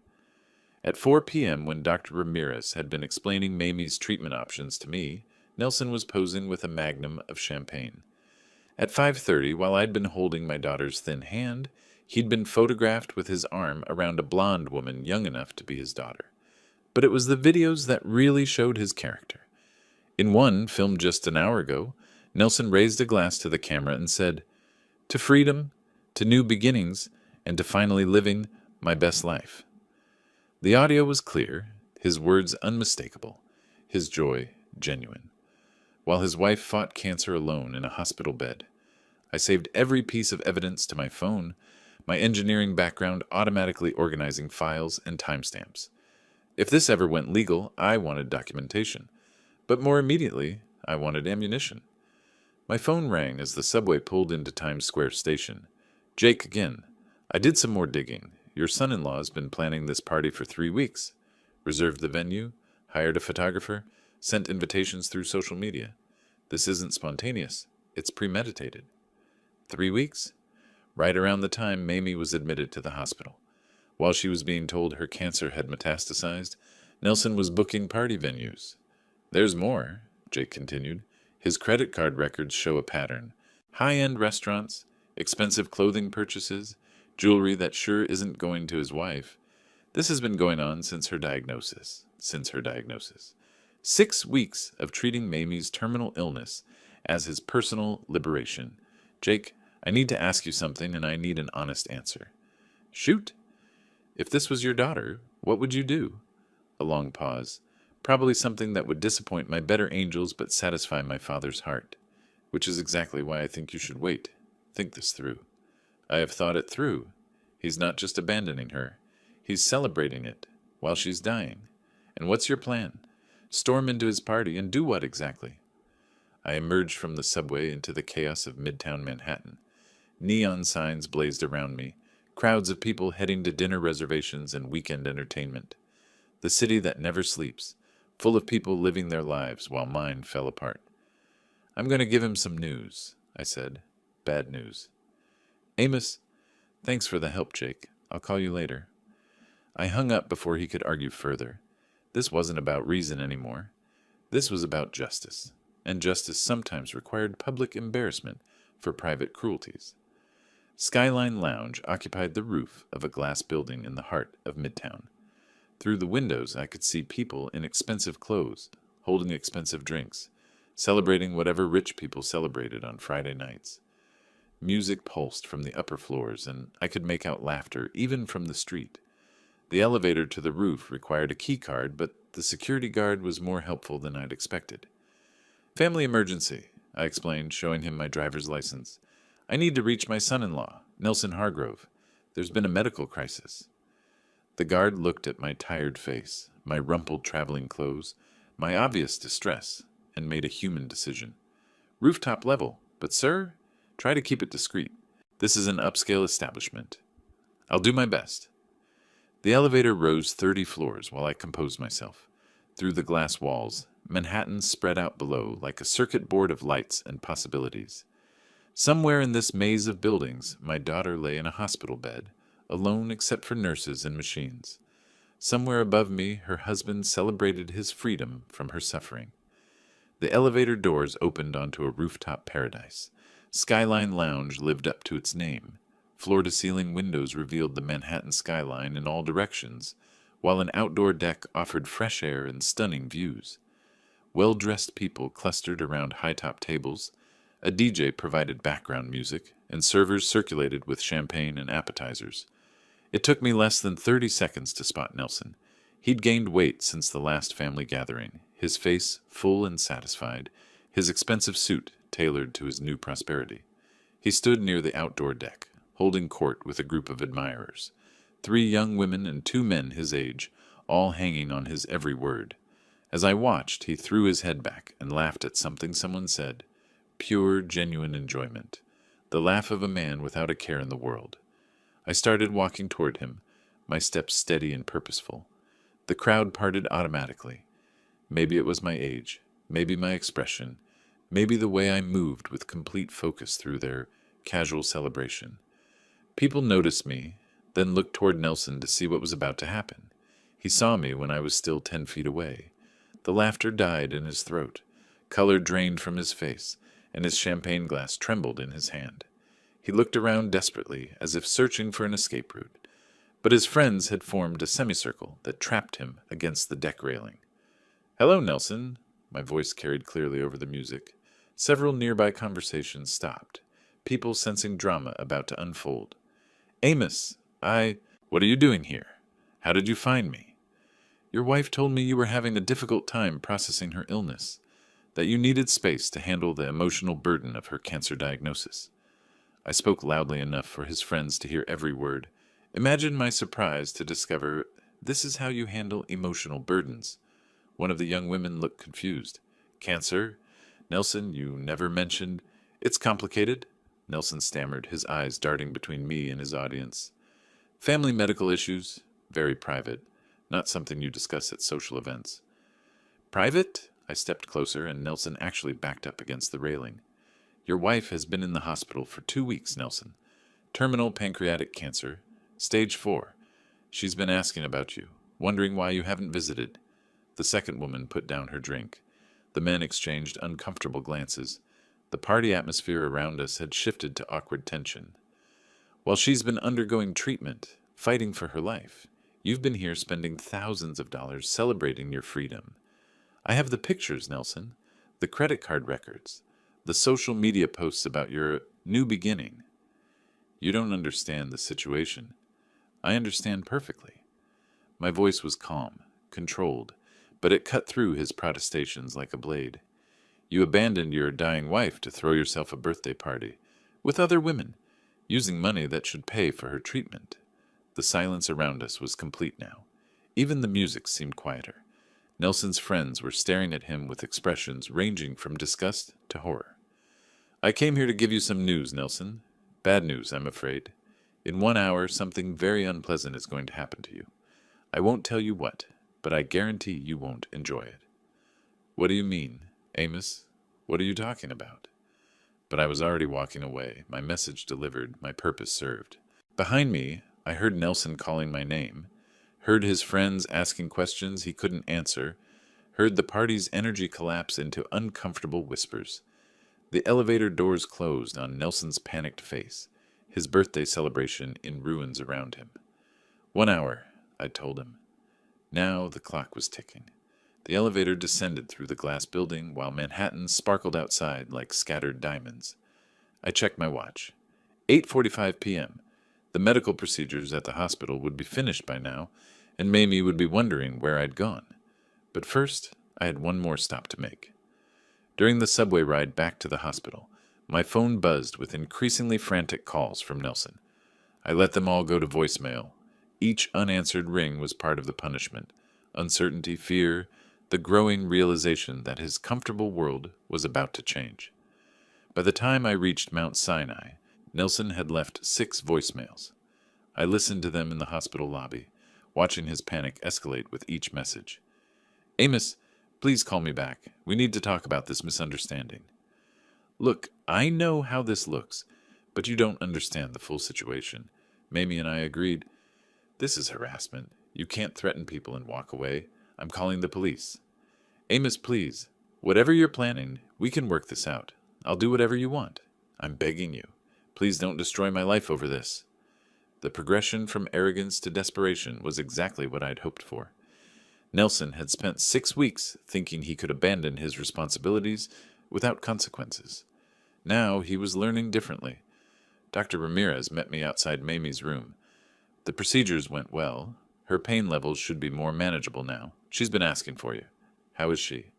At 4 p.m., when Dr. Ramirez had been explaining Mamie's treatment options to me, Nelson was posing with a magnum of champagne. At 5:30, while I'd been holding my daughter's thin hand, he'd been photographed with his arm around a blonde woman young enough to be his daughter. But it was the videos that really showed his character. In one, filmed just an hour ago, Nelson raised a glass to the camera and said, "To freedom, to new beginnings, and to finally living my best life." The audio was clear, his words unmistakable, his joy genuine. While his wife fought cancer alone in a hospital bed, I saved every piece of evidence to my phone, my engineering background automatically organizing files and timestamps. If this ever went legal, I wanted documentation. But more immediately, I wanted ammunition. My phone rang as the subway pulled into Times Square station. "Jake again. I did some more digging. Your son-in-law has been planning this party for 3 weeks. Reserved the venue, hired a photographer, sent invitations through social media. This isn't spontaneous. It's premeditated." 3 weeks? right around the time Mamie was admitted to the hospital. While she was being told her cancer had metastasized, Nelson was booking party venues. There's more, Jake continued. His credit card records show a pattern. High-end restaurants, expensive clothing purchases, jewelry that sure isn't going to his wife. This has been going on since her diagnosis. 6 weeks of treating Mamie's terminal illness as his personal liberation. Jake, I need to ask you something, and I need an honest answer. Shoot. If this was your daughter, what would you do? A long pause. Probably something that would disappoint my better angels but satisfy my father's heart. Which is exactly why I think you should wait. Think this through. I have thought it through. He's not just abandoning her. He's celebrating it while she's dying. And what's your plan? Storm into his party and do what exactly? I emerged from the subway into the chaos of Midtown Manhattan. Neon signs blazed around me, crowds of people heading to dinner reservations and weekend entertainment. The city that never sleeps, full of people living their lives while mine fell apart. I'm going to give him some news, I said. Bad news. Amos, thanks for the help, Jake. I'll call you later. I hung up before he could argue further. This wasn't about reason anymore. This was about justice, and justice sometimes required public embarrassment for private cruelties. Skyline Lounge occupied the roof of a glass building in the heart of Midtown. Through the windows I could see people in expensive clothes, holding expensive drinks, celebrating whatever rich people celebrated on Friday nights. Music pulsed from the upper floors, and I could make out laughter even from the street. The elevator to the roof required a key card, but the security guard was more helpful than I'd expected. Family emergency, I explained, showing him my driver's license. I need to reach my son-in-law, Nelson Hargrove. There's been a medical crisis. The guard looked at my tired face, my rumpled traveling clothes, my obvious distress, and made a human decision. Rooftop level, but sir, try to keep it discreet. This is an upscale establishment. I'll do my best. The elevator rose 30 floors while I composed myself. Through the glass walls, Manhattan spread out below like a circuit board of lights and possibilities. Somewhere in this maze of buildings, my daughter lay in a hospital bed, alone except for nurses and machines. Somewhere above me, her husband celebrated his freedom from her suffering. The elevator doors opened onto a rooftop paradise. Skyline Lounge lived up to its name. Floor-to-ceiling windows revealed the Manhattan skyline in all directions, while an outdoor deck offered fresh air and stunning views. Well-dressed people clustered around high-top tables. A DJ provided background music, and servers circulated with champagne and appetizers. It took me less than 30 seconds to spot Nelson. He'd gained weight since the last family gathering, his face full and satisfied, his expensive suit tailored to his new prosperity. He stood near the outdoor deck, holding court with a group of admirers, 3 young women and 2 men his age, all hanging on his every word. As I watched, he threw his head back and laughed at something someone said. Pure, genuine enjoyment. The laugh of a man without a care in the world. I started walking toward him, my steps steady and purposeful. The crowd parted automatically. Maybe it was my age, maybe my expression, maybe the way I moved with complete focus through their casual celebration. People noticed me, then looked toward Nelson to see what was about to happen. He saw me when I was still 10 feet away. The laughter died in his throat. Color drained from his face, and his champagne glass trembled in his hand. He looked around desperately, as if searching for an escape route. But his friends had formed a semicircle that trapped him against the deck railing. "Hello, Nelson," my voice carried clearly over the music. Several nearby conversations stopped, people sensing drama about to unfold. "Amos, what are you doing here? How did you find me?" "Your wife told me you were having a difficult time processing her illness, that you needed space to handle the emotional burden of her cancer diagnosis." I spoke loudly enough for his friends to hear every word. Imagine my surprise to discover this is how you handle emotional burdens. One of the young women looked confused. "Cancer? Nelson, you never mentioned—" "It's complicated," Nelson stammered, his eyes darting between me and his audience. "Family medical issues, very private, not something you discuss at social events." "Private?" I stepped closer, and Nelson actually backed up against the railing. "Your wife has been in the hospital for 2 weeks, Nelson. Terminal pancreatic cancer, stage 4. She's been asking about you, wondering why you haven't visited. The second woman put down her drink. The men exchanged uncomfortable glances. The party atmosphere around us had shifted to awkward tension. While she's been undergoing treatment, fighting for her life, you've been here spending thousands of dollars celebrating your freedom. I have the pictures, Nelson, the credit card records, the social media posts about your new beginning. You don't understand the situation. I understand perfectly. My voice was calm, controlled, but it cut through his protestations like a blade. You abandoned your dying wife to throw yourself a birthday party, with other women, using money that should pay for her treatment. The silence around us was complete now. Even the music seemed quieter. Nelson's friends were staring at him with expressions ranging from disgust to horror. I came here to give you some news, Nelson. Bad news, I'm afraid. In 1 hour, something very unpleasant is going to happen to you. I won't tell you what, but I guarantee you won't enjoy it. What do you mean, Amos? What are you talking about? But I was already walking away, my message delivered, my purpose served. Behind me, I heard Nelson calling my name, heard his friends asking questions he couldn't answer, heard the party's energy collapse into uncomfortable whispers. The elevator doors closed on Nelson's panicked face, his birthday celebration in ruins around him. 1 hour, I told him. Now the clock was ticking. The elevator descended through the glass building while Manhattan sparkled outside like scattered diamonds. I checked my watch. 8:45 p.m. The medical procedures at the hospital would be finished by now, and Mamie would be wondering where I'd gone. But first, I had one more stop to make. During the subway ride back to the hospital, my phone buzzed with increasingly frantic calls from Nelson. I let them all go to voicemail. Each unanswered ring was part of the punishment. Uncertainty, fear, the growing realization that his comfortable world was about to change. By the time I reached Mount Sinai, Nelson had left 6 voicemails. I listened to them in the hospital lobby, watching his panic escalate with each message. Amos, please call me back. We need to talk about this misunderstanding. Look, I know how this looks, but you don't understand the full situation. Mamie and I agreed. This is harassment. You can't threaten people and walk away. I'm calling the police. Amos, please. Whatever you're planning, we can work this out. I'll do whatever you want. I'm begging you. Please don't destroy my life over this. The progression from arrogance to desperation was exactly what I'd hoped for. Nelson had spent 6 weeks thinking he could abandon his responsibilities without consequences. Now he was learning differently. Dr. Ramirez met me outside Mamie's room. The procedures went well. Her pain levels should be more manageable now. She's been asking for you. How is she?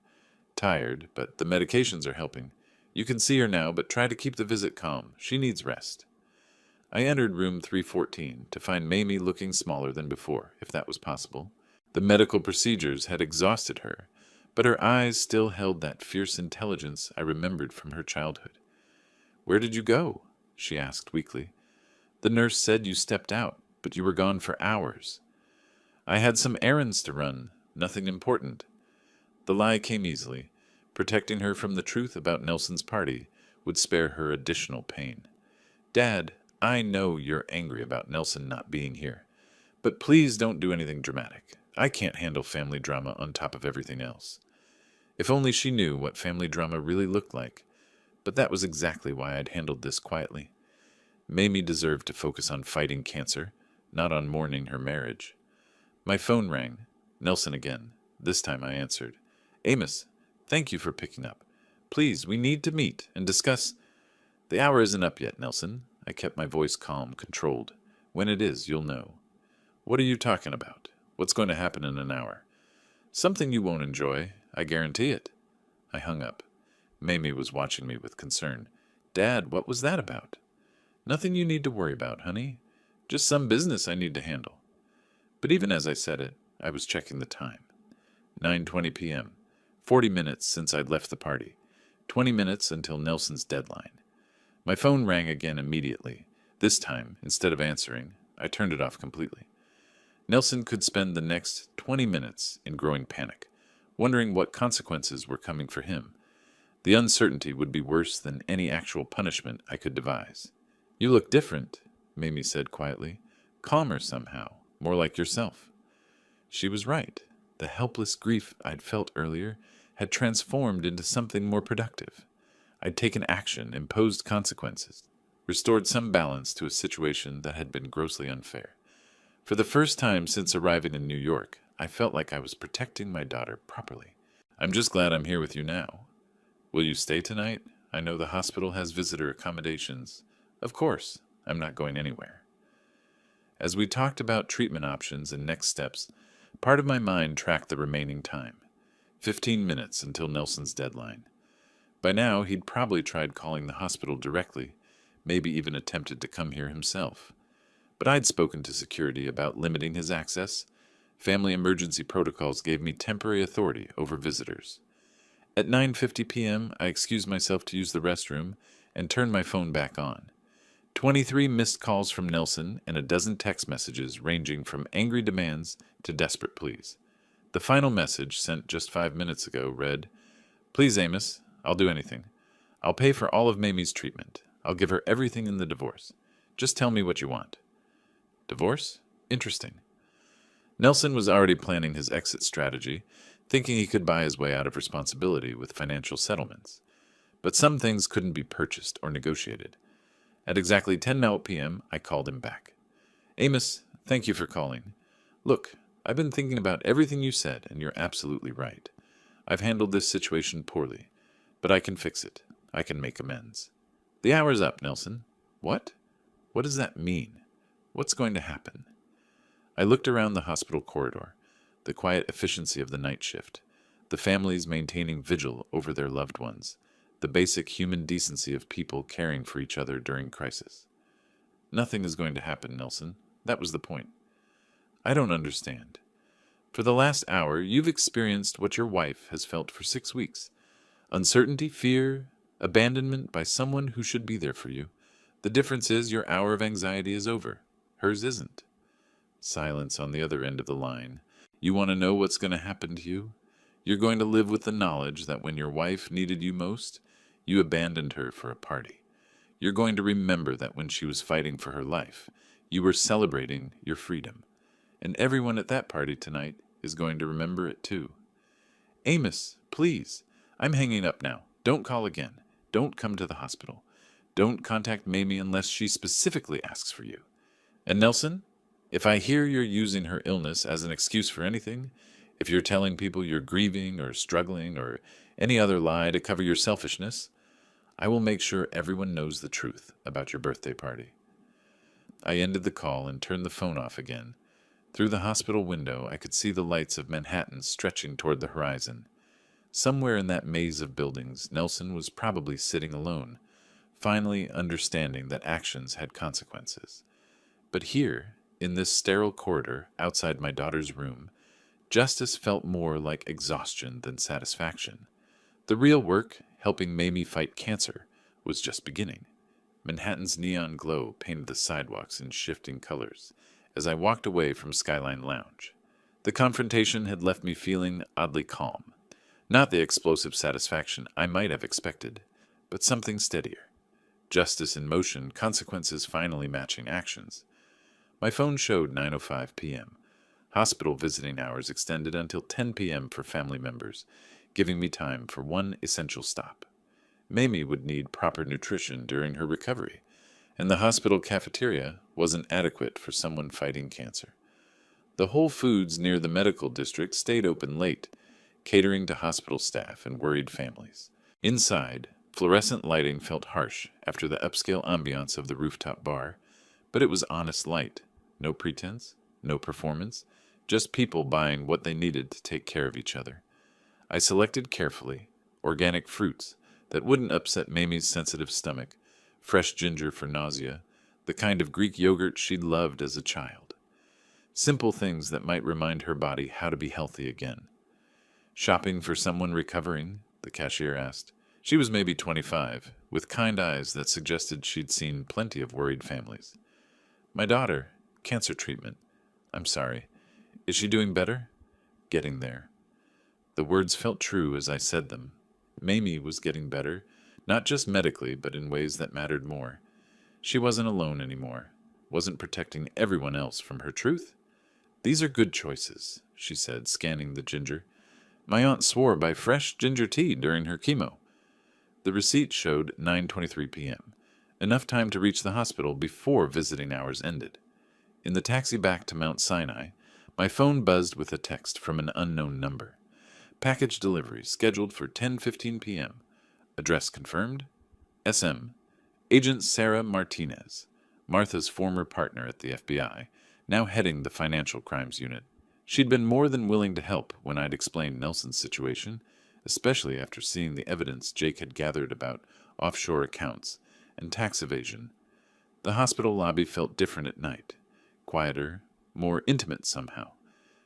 Tired, but the medications are helping. You can see her now, but try to keep the visit calm. She needs rest. I entered room 314 to find Mamie looking smaller than before, if that was possible. The medical procedures had exhausted her, but her eyes still held that fierce intelligence I remembered from her childhood. Where did you go? She asked weakly. The nurse said you stepped out, but you were gone for hours. I had some errands to run, nothing important. The lie came easily. Protecting her from the truth about Nelson's party would spare her additional pain. Dad, I know you're angry about Nelson not being here, but please don't do anything dramatic. I can't handle family drama on top of everything else. If only she knew what family drama really looked like. But that was exactly why I'd handled this quietly. Mamie deserved to focus on fighting cancer, not on mourning her marriage. My phone rang. Nelson again. This time I answered. Amos, thank you for picking up. Please, we need to meet and discuss. The hour isn't up yet, Nelson. I kept my voice calm, controlled. When it is, you'll know. What are you talking about? What's going to happen in an hour? Something you won't enjoy. I guarantee it. I hung up. Mamie was watching me with concern. Dad, what was that about? Nothing you need to worry about, honey. Just some business I need to handle. But even as I said it, I was checking the time. 9:20 p.m. 40 minutes since I'd left the party. 20 minutes until Nelson's deadline. My phone rang again immediately. This time, instead of answering, I turned it off completely. Nelson could spend the next 20 minutes in growing panic, wondering what consequences were coming for him. The uncertainty would be worse than any actual punishment I could devise. You look different. Mamie said quietly. Calmer somehow, more like yourself. She was right. The helpless grief I'd felt earlier had transformed into something more productive. I'd taken action, imposed consequences, restored some balance to a situation that had been grossly unfair. For the first time since arriving in New York, I felt like I was protecting my daughter properly. I'm just glad I'm here with you now. Will you stay tonight? I know the hospital has visitor accommodations. Of course, I'm not going anywhere. As we talked about treatment options and next steps, part of my mind tracked the remaining time. 15 minutes until Nelson's deadline. By now, he'd probably tried calling the hospital directly, maybe even attempted to come here himself. But I'd spoken to security about limiting his access. Family emergency protocols gave me temporary authority over visitors. At 9:50 p.m., I excused myself to use the restroom and turned my phone back on. 23 missed calls from Nelson and a dozen text messages ranging from angry demands to desperate pleas. The final message, sent just 5 minutes ago, read, "Please, Amos, I'll do anything. I'll pay for all of Mamie's treatment. I'll give her everything in the divorce. Just tell me what you want." Divorce? Interesting. Nelson was already planning his exit strategy, thinking he could buy his way out of responsibility with financial settlements. But some things couldn't be purchased or negotiated. At exactly 10 p.m., I called him back. "Amos, thank you for calling. Look, I've been thinking about everything you said, and you're absolutely right. I've handled this situation poorly, but I can fix it. I can make amends." "The hour's up, Nelson." "What? What does that mean? What's going to happen?" I looked around the hospital corridor, the quiet efficiency of the night shift, the families maintaining vigil over their loved ones, the basic human decency of people caring for each other during crisis. "Nothing is going to happen, Nelson. That was the point." "I don't understand. For the last hour, you've experienced what your wife has felt for 6 weeks. Uncertainty, fear, abandonment by someone who should be there for you. The difference is your hour of anxiety is over. Hers isn't." Silence on the other end of the line. "You want to know what's going to happen to you? You're going to live with the knowledge that when your wife needed you most, you abandoned her for a party. You're going to remember that when she was fighting for her life, you were celebrating your freedom. And everyone at that party tonight is going to remember it too." "Amos, please. I'm hanging up now. Don't call again. Don't come to the hospital. Don't contact Mamie unless she specifically asks for you. And Nelson, if I hear you're using her illness as an excuse for anything, if you're telling people you're grieving or struggling or any other lie to cover your selfishness, I will make sure everyone knows the truth about your birthday party." I ended the call and turned the phone off again. Through the hospital window, I could see the lights of Manhattan stretching toward the horizon. Somewhere in that maze of buildings, Nelson was probably sitting alone, finally understanding that actions had consequences. But here, in this sterile corridor outside my daughter's room, justice felt more like exhaustion than satisfaction. The real work, helping Mamie fight cancer, was just beginning. Manhattan's neon glow painted the sidewalks in shifting colors as I walked away from Skyline Lounge. The confrontation had left me feeling oddly calm. Not the explosive satisfaction I might have expected, but something steadier. Justice in motion, consequences finally matching actions. My phone showed 9:05 p.m. Hospital visiting hours extended until 10 p.m. for family members, giving me time for one essential stop. Mamie would need proper nutrition during her recovery, and the hospital cafeteria wasn't adequate for someone fighting cancer. The Whole Foods near the medical district stayed open late, catering to hospital staff and worried families. Inside, fluorescent lighting felt harsh after the upscale ambiance of the rooftop bar, but it was honest light. No pretense, no performance, just people buying what they needed to take care of each other. I selected carefully organic fruits that wouldn't upset Mamie's sensitive stomach, fresh ginger for nausea, the kind of Greek yogurt she'd loved as a child. Simple things that might remind her body how to be healthy again. "Shopping for someone recovering?" the cashier asked. She was maybe 25, with kind eyes that suggested she'd seen plenty of worried families. "My daughter, cancer treatment. I'm sorry. Is she doing better?" "Getting there." The words felt true as I said them. Mamie was getting better, not just medically, but in ways that mattered more. She wasn't alone anymore. wasn't protecting everyone else from her truth? These are good choices, she said, scanning the ginger. My aunt swore by fresh ginger tea during her chemo. The receipt showed 9:23 p.m., enough time to reach the hospital before visiting hours ended. In the taxi back to Mount Sinai, my phone buzzed with a text from an unknown number. Package delivery scheduled for 10:15 p.m. Address confirmed. SM. Agent Sarah Martinez, Martha's former partner at the FBI, now heading the Financial Crimes Unit. She'd been more than willing to help when I'd explained Nelson's situation, especially after seeing the evidence Jake had gathered about offshore accounts and tax evasion. The hospital lobby felt different at night, quieter, more intimate somehow.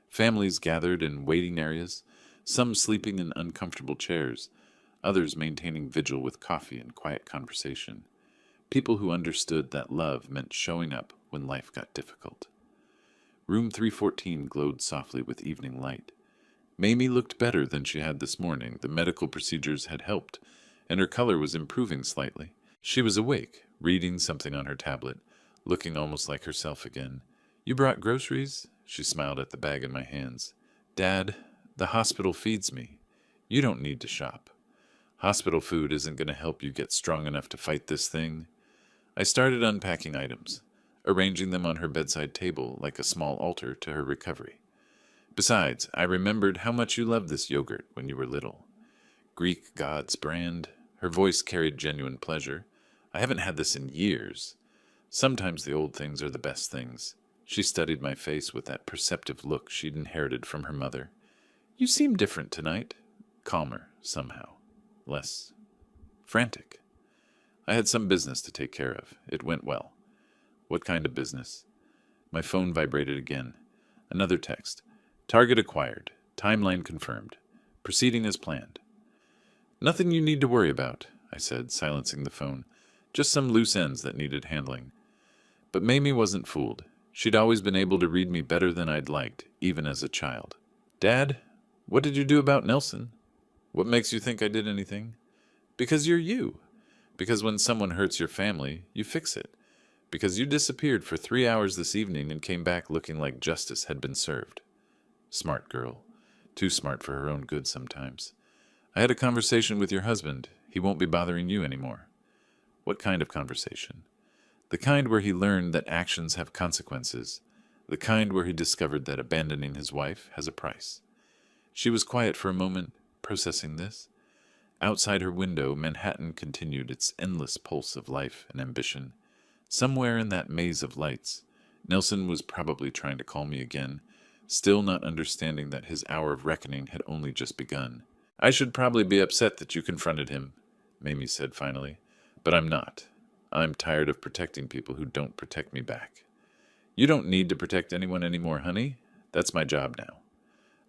Families gathered in waiting areas, some sleeping in uncomfortable chairs, others maintaining vigil with coffee and quiet conversation. People who understood that love meant showing up when life got difficult. Room 314 glowed softly with evening light. Mamie looked better than she had this morning. The medical procedures had helped, and her color was improving slightly. She was awake, reading something on her tablet, looking almost like herself again. You brought groceries? She smiled at the bag in my hands. Dad, the hospital feeds me. You don't need to shop. Hospital food isn't going to help you get strong enough to fight this thing. I started unpacking items, arranging them on her bedside table like a small altar to her recovery. Besides, I remembered how much you loved this yogurt when you were little. Greek God's brand. Her voice carried genuine pleasure. I haven't had this in years. Sometimes the old things are the best things. She studied my face with that perceptive look she'd inherited from her mother. You seem different tonight. Calmer, somehow. Less frantic. I had some business to take care of. It went well. What kind of business? My phone vibrated again. Another text. Target acquired. Timeline confirmed. Proceeding as planned. Nothing you need to worry about, I said, silencing the phone. Just some loose ends that needed handling. But Mamie wasn't fooled. She'd always been able to read me better than I'd liked, even as a child. Dad, what did you do about Nelson? What makes you think I did anything? Because you're you. Because when someone hurts your family, you fix it. Because you disappeared for 3 hours this evening and came back looking like justice had been served. Smart girl. Too smart for her own good sometimes. I had a conversation with your husband. He won't be bothering you anymore. What kind of conversation? The kind where he learned that actions have consequences. The kind where he discovered that abandoning his wife has a price. She was quiet for a moment, processing this. Outside her window, Manhattan continued its endless pulse of life and ambition. Somewhere in that maze of lights, Nelson was probably trying to call me again, still not understanding that his hour of reckoning had only just begun. I should probably be upset that you confronted him, Mamie said finally, but I'm not. I'm tired of protecting people who don't protect me back. You don't need to protect anyone anymore, honey. That's my job now.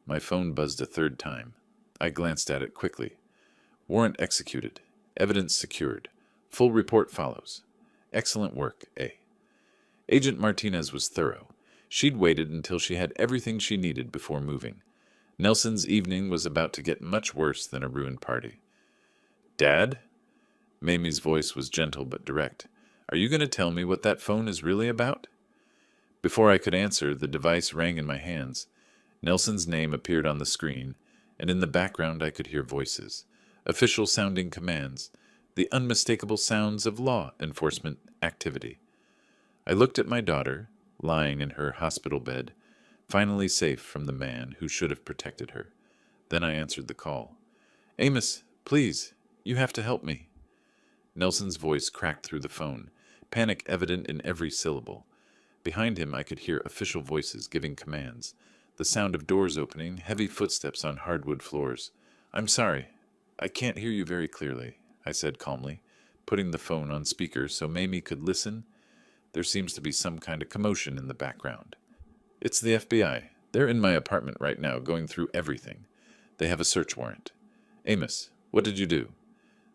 My phone buzzed a third time. I glanced at it quickly. Warrant executed. Evidence secured. Full report follows. Excellent work, A. Agent Martinez was thorough. She'd waited until she had everything she needed before moving. Nelson's evening was about to get much worse than a ruined party. Dad? Mamie's voice was gentle but direct. Are you going to tell me what that phone is really about? Before I could answer, the device rang in my hands. Nelson's name appeared on the screen, and in the background I could hear voices, official-sounding commands, the unmistakable sounds of law enforcement activity. I looked at my daughter, lying in her hospital bed, finally safe from the man who should have protected her. Then I answered the call. Amos, please, you have to help me. Nelson's voice cracked through the phone, panic evident in every syllable. Behind him I could hear official voices giving commands, the sound of doors opening, heavy footsteps on hardwood floors. I'm sorry, I can't hear you very clearly, I said calmly, putting the phone on speaker so Mamie could listen. There seems to be some kind of commotion in the background. It's the FBI. They're in my apartment right now, going through everything. They have a search warrant. Amos, what did you do?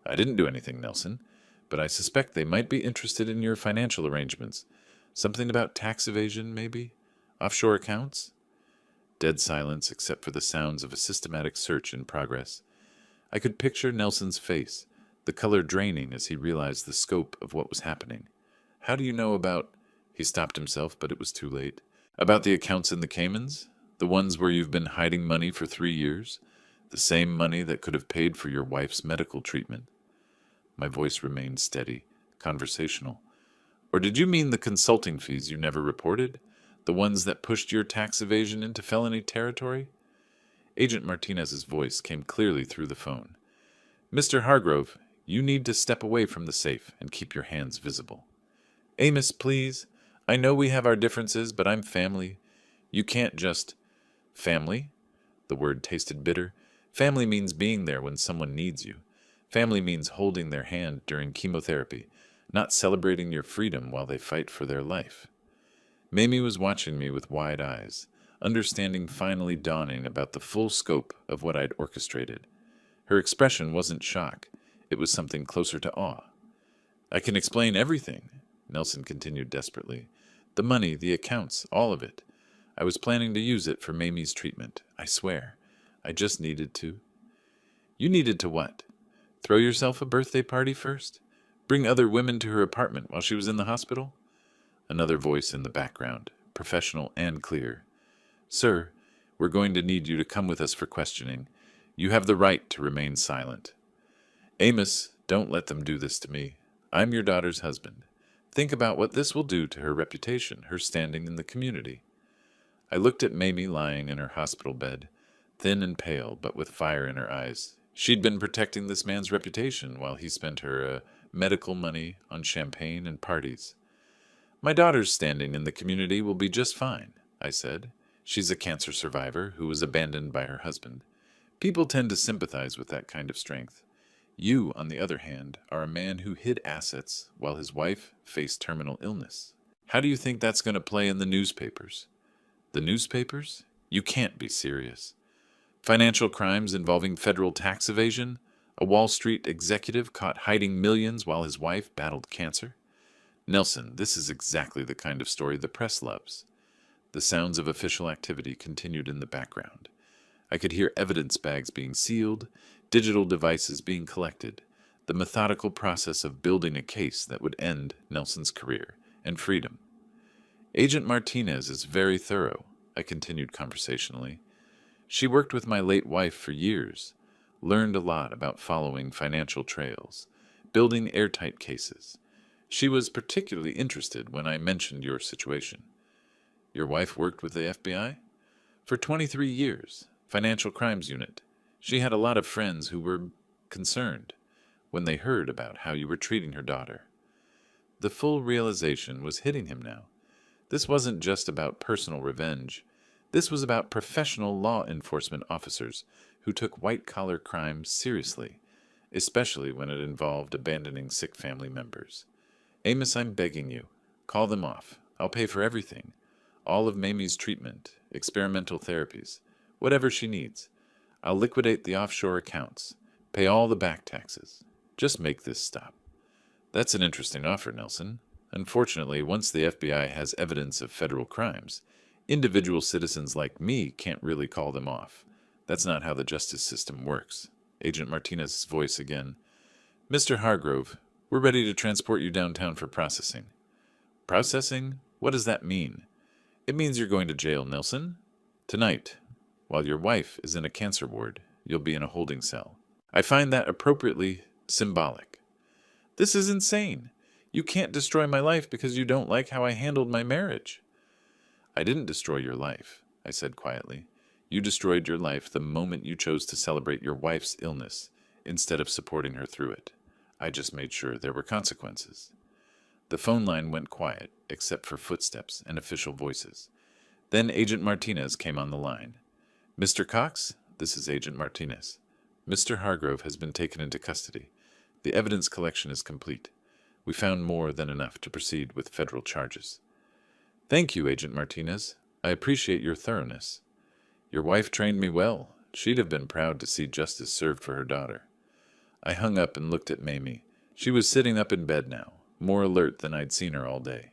I didn't do anything, Nelson, but I suspect they might be interested in your financial arrangements. Something about tax evasion, maybe? Offshore accounts? Dead silence except for the sounds of a systematic search in progress. I could picture Nelson's face, the color draining as he realized the scope of what was happening. How do you know about... He stopped himself, but it was too late. About the accounts in the Caymans? The ones where you've been hiding money for 3 years? The same money that could have paid for your wife's medical treatment? My voice remained steady, conversational. Or did you mean the consulting fees you never reported? The ones that pushed your tax evasion into felony territory? Agent Martinez's voice came clearly through the phone. Mr. Hargrove, you need to step away from the safe and keep your hands visible. Amos, please. I know we have our differences, but I'm family. You can't just... Family? The word tasted bitter. Family means being there when someone needs you. Family means holding their hand during chemotherapy, not celebrating your freedom while they fight for their life. Mamie was watching me with wide eyes, understanding finally dawning about the full scope of what I'd orchestrated. Her expression wasn't shock. It was something closer to awe. I can explain everything, Nelson continued desperately. The money, the accounts, all of it. I was planning to use it for Mamie's treatment, I swear. I just needed to. You needed to what? Throw yourself a birthday party first? Bring other women to her apartment while she was in the hospital? Another voice in the background, professional and clear. Sir, we're going to need you to come with us for questioning. You have the right to remain silent. Amos, don't let them do this to me. I'm your daughter's husband. Think about what this will do to her reputation, her standing in the community. I looked at Mamie lying in her hospital bed, thin and pale, but with fire in her eyes. She'd been protecting this man's reputation while he spent her medical money on champagne and parties. My daughter's standing in the community will be just fine, I said. She's a cancer survivor who was abandoned by her husband. People tend to sympathize with that kind of strength. You, on the other hand, are a man who hid assets while his wife faced terminal illness. How do you think that's going to play in the newspapers? The newspapers? You can't be serious. Financial crimes involving federal tax evasion? A Wall Street executive caught hiding millions while his wife battled cancer? Nelson, this is exactly the kind of story the press loves. The sounds of official activity continued in the background. I could hear evidence bags being sealed, digital devices being collected, the methodical process of building a case that would end Nelson's career and freedom. Agent Martinez is very thorough, I continued conversationally. She worked with my late wife for years, learned a lot about following financial trails, building airtight cases. She was particularly interested when I mentioned your situation. Your wife worked with the FBI? For 23 years, Financial Crimes Unit. She had a lot of friends who were concerned when they heard about how you were treating her daughter. The full realization was hitting him now. This wasn't just about personal revenge. This was about professional law enforcement officers who took white-collar crime seriously, especially when it involved abandoning sick family members. Amos, I'm begging you, call them off. I'll pay for everything. All of Mamie's treatment, experimental therapies, whatever she needs. I'll liquidate the offshore accounts, pay all the back taxes. Just make this stop. That's an interesting offer, Nelson. Unfortunately, once the FBI has evidence of federal crimes, individual citizens like me can't really call them off. That's not how the justice system works. Agent Martinez's voice again. Mr. Hargrove, we're ready to transport you downtown for processing. Processing? What does that mean? It means you're going to jail, Nelson. Tonight, while your wife is in a cancer ward, you'll be in a holding cell. I find that appropriately symbolic. This is insane. You can't destroy my life because you don't like how I handled my marriage. I didn't destroy your life, I said quietly. You destroyed your life the moment you chose to celebrate your wife's illness instead of supporting her through it. I just made sure there were consequences. The phone line went quiet, except for footsteps and official voices. Then Agent Martinez came on the line. Mr. Cox, this is Agent Martinez. Mr. Hargrove has been taken into custody. The evidence collection is complete. We found more than enough to proceed with federal charges. Thank you, Agent Martinez. I appreciate your thoroughness. Your wife trained me well. She'd have been proud to see justice served for her daughter. I hung up and looked at Mamie. She was sitting up in bed now, more alert than I'd seen her all day.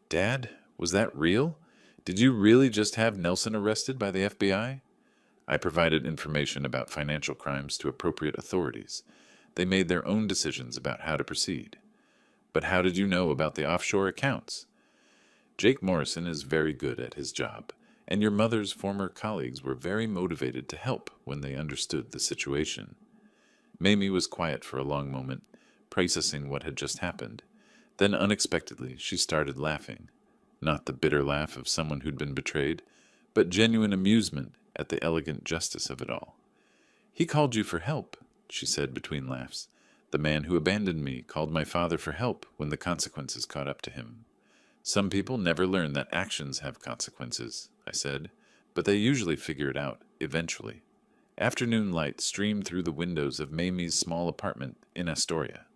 Dad, was that real? Did you really just have Nelson arrested by the FBI? I provided information about financial crimes to appropriate authorities. They made their own decisions about how to proceed. But how did you know about the offshore accounts? Jake Morrison is very good at his job, and your mother's former colleagues were very motivated to help when they understood the situation. Mamie was quiet for a long moment, processing what had just happened. Then, unexpectedly, she started laughing. Not the bitter laugh of someone who'd been betrayed, but genuine amusement at the elegant justice of it all. "He called you for help," she said between laughs. "The man who abandoned me called my father for help when the consequences caught up to him." "Some people never learn that actions have consequences," I said, "but they usually figure it out, eventually." Afternoon light streamed through the windows of Mamie's small apartment in Astoria,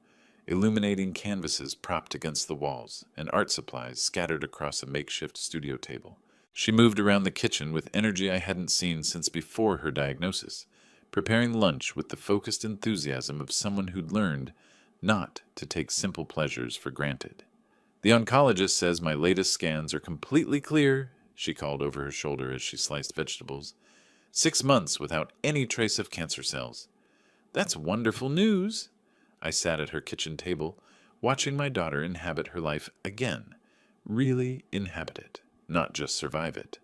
illuminating canvases propped against the walls and art supplies scattered across a makeshift studio table. She moved around the kitchen with energy I hadn't seen since before her diagnosis, preparing lunch with the focused enthusiasm of someone who'd learned not to take simple pleasures for granted. "The oncologist says my latest scans are completely clear," she called over her shoulder as she sliced vegetables. 6 months without any trace of cancer cells." "That's wonderful news." I sat at her kitchen table, watching my daughter inhabit her life again. Really inhabit it, not just survive it.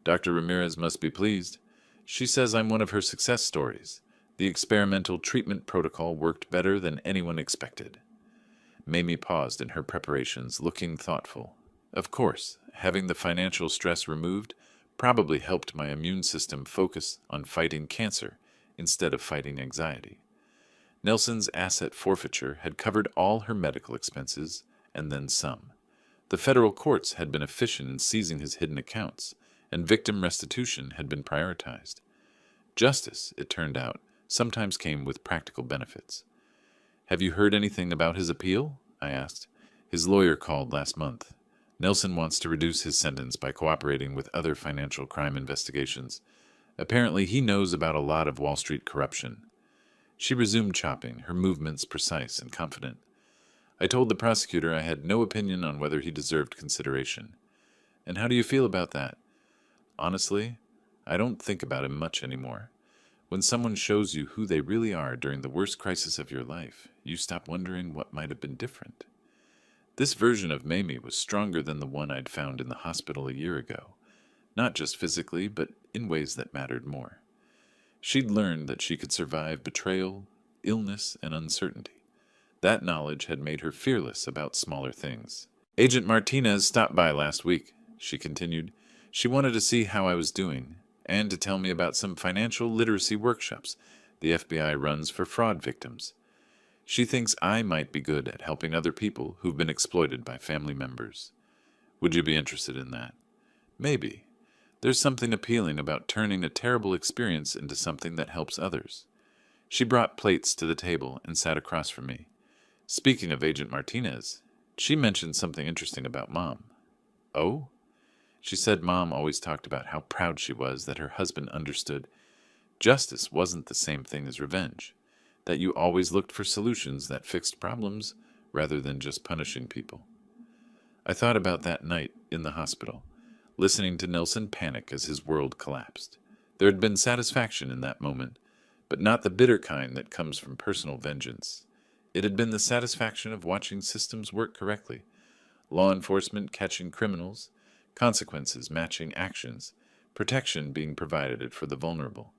"Dr. Ramirez must be pleased. She says I'm one of her success stories. The experimental treatment protocol worked better than anyone expected." Mamie paused in her preparations, looking thoughtful. Of course, having the financial stress removed probably helped my immune system focus on fighting cancer instead of fighting anxiety. Nelson's asset forfeiture had covered all her medical expenses, and then some. The federal courts had been efficient in seizing his hidden accounts, and victim restitution had been prioritized. Justice, it turned out, sometimes came with practical benefits. "Have you heard anything about his appeal?" I asked. "His lawyer called last month. Nelson wants to reduce his sentence by cooperating with other financial crime investigations. Apparently he knows about a lot of Wall Street corruption." She resumed chopping, her movements precise and confident. "I told the prosecutor I had no opinion on whether he deserved consideration." "And how do you feel about that?" "Honestly, I don't think about him much anymore. When someone shows you who they really are during the worst crisis of your life, you stop wondering what might have been different." This version of Mamie was stronger than the one I'd found in the hospital a year ago, not just physically, but in ways that mattered more. She'd learned that she could survive betrayal, illness, and uncertainty. That knowledge had made her fearless about smaller things. "Agent Martinez stopped by last week," she continued. "She wanted to see how I was doing, and to tell me about some financial literacy workshops the FBI runs for fraud victims. She thinks I might be good at helping other people who've been exploited by family members. Would you be interested in that?" "Maybe. There's something appealing about turning a terrible experience into something that helps others." She brought plates to the table and sat across from me. "Speaking of Agent Martinez, she mentioned something interesting about Mom." "Oh?" "She said Mom always talked about how proud she was that her husband understood justice wasn't the same thing as revenge, that you always looked for solutions that fixed problems rather than just punishing people." I thought about that night in the hospital, listening to Nelson panic as his world collapsed. There had been satisfaction in that moment, but not the bitter kind that comes from personal vengeance. It had been the satisfaction of watching systems work correctly, law enforcement catching criminals, consequences matching actions, protection being provided for the vulnerable.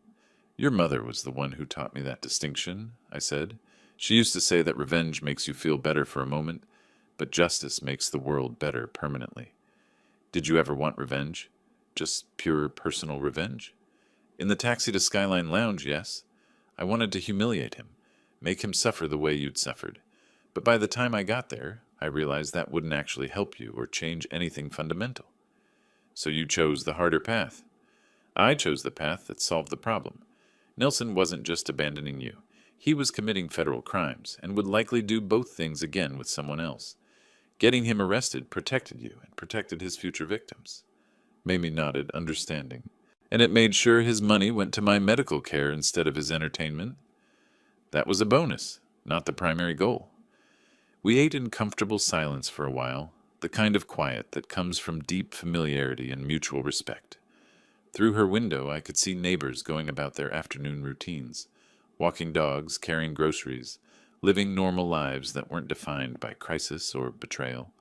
"Your mother was the one who taught me that distinction," I said. "She used to say that revenge makes you feel better for a moment, but justice makes the world better permanently." "Did you ever want revenge? Just pure personal revenge?" "In the taxi to Skyline Lounge, yes. I wanted to humiliate him, make him suffer the way you'd suffered. But by the time I got there, I realized that wouldn't actually help you or change anything fundamental." "So you chose the harder path." "I chose the path that solved the problem. Nelson wasn't just abandoning you. He was committing federal crimes, and would likely do both things again with someone else. Getting him arrested protected you and protected his future victims." Mamie nodded, understanding. "And it made sure his money went to my medical care instead of his entertainment." "That was a bonus, not the primary goal." We ate in comfortable silence for a while, the kind of quiet that comes from deep familiarity and mutual respect. Through her window I could see neighbors going about their afternoon routines, walking dogs, carrying groceries, living normal lives that weren't defined by crisis or betrayal.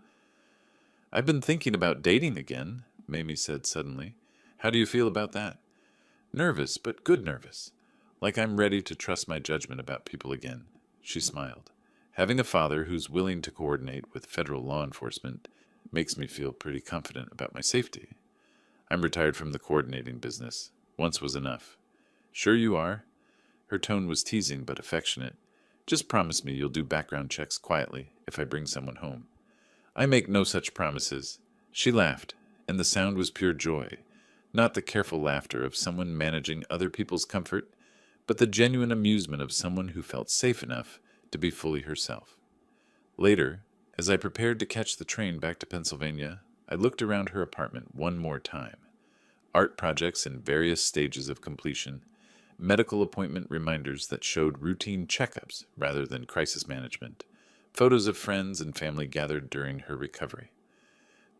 I've been thinking about dating again, Mamie said suddenly. How do you feel about that? Nervous, but good nervous. Like I'm ready to trust my judgment about people again. She smiled. Having a father who's willing to coordinate with federal law enforcement makes me feel pretty confident about my safety. I'm retired from the coordinating business. Once was enough. Sure you are? Her tone was teasing but affectionate. Just promise me you'll do background checks quietly if I bring someone home. I make no such promises. She laughed, and the sound was pure joy, not the careful laughter of someone managing other people's comfort, but the genuine amusement of someone who felt safe enough to be fully herself. Later, as I prepared to catch the train back to Pennsylvania, I looked around her apartment one more time. Art projects in various stages of completion, medical appointment reminders that showed routine checkups rather than crisis management, photos of friends and family gathered during her recovery.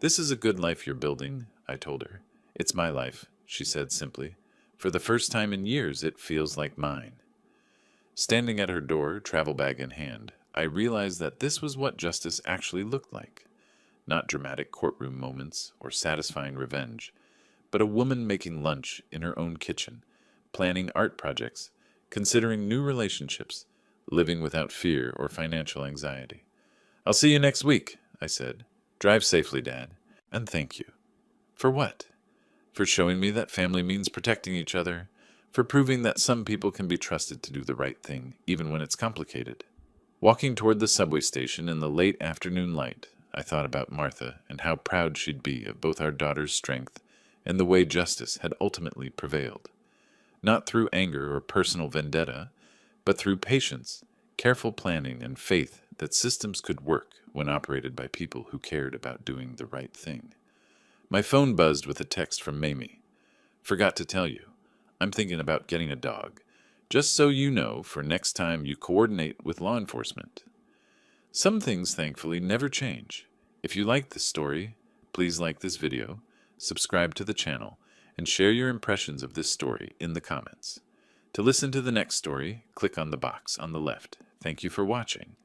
This is a good life you're building, I told her. It's my life, she said simply. For the first time in years, it feels like mine. Standing at her door, travel bag in hand, I realized that this was what justice actually looked like. Not dramatic courtroom moments or satisfying revenge, but a woman making lunch in her own kitchen, planning art projects, considering new relationships, living without fear or financial anxiety. I'll see you next week, I said. Drive safely, Dad. And thank you. For what? For showing me that family means protecting each other, for proving that some people can be trusted to do the right thing, even when it's complicated. Walking toward the subway station in the late afternoon light, I thought about Martha and how proud she'd be of both our daughter's strength and the way justice had ultimately prevailed. Not through anger or personal vendetta, but through patience, careful planning, and faith that systems could work when operated by people who cared about doing the right thing. My phone buzzed with a text from Mamie. Forgot to tell you, I'm thinking about getting a dog, just so you know for next time you coordinate with law enforcement. Some things, thankfully, never change. If you like this story, please like this video, subscribe to the channel, and share your impressions of this story in the comments. To listen to the next story, click on the box on the left. Thank you for watching.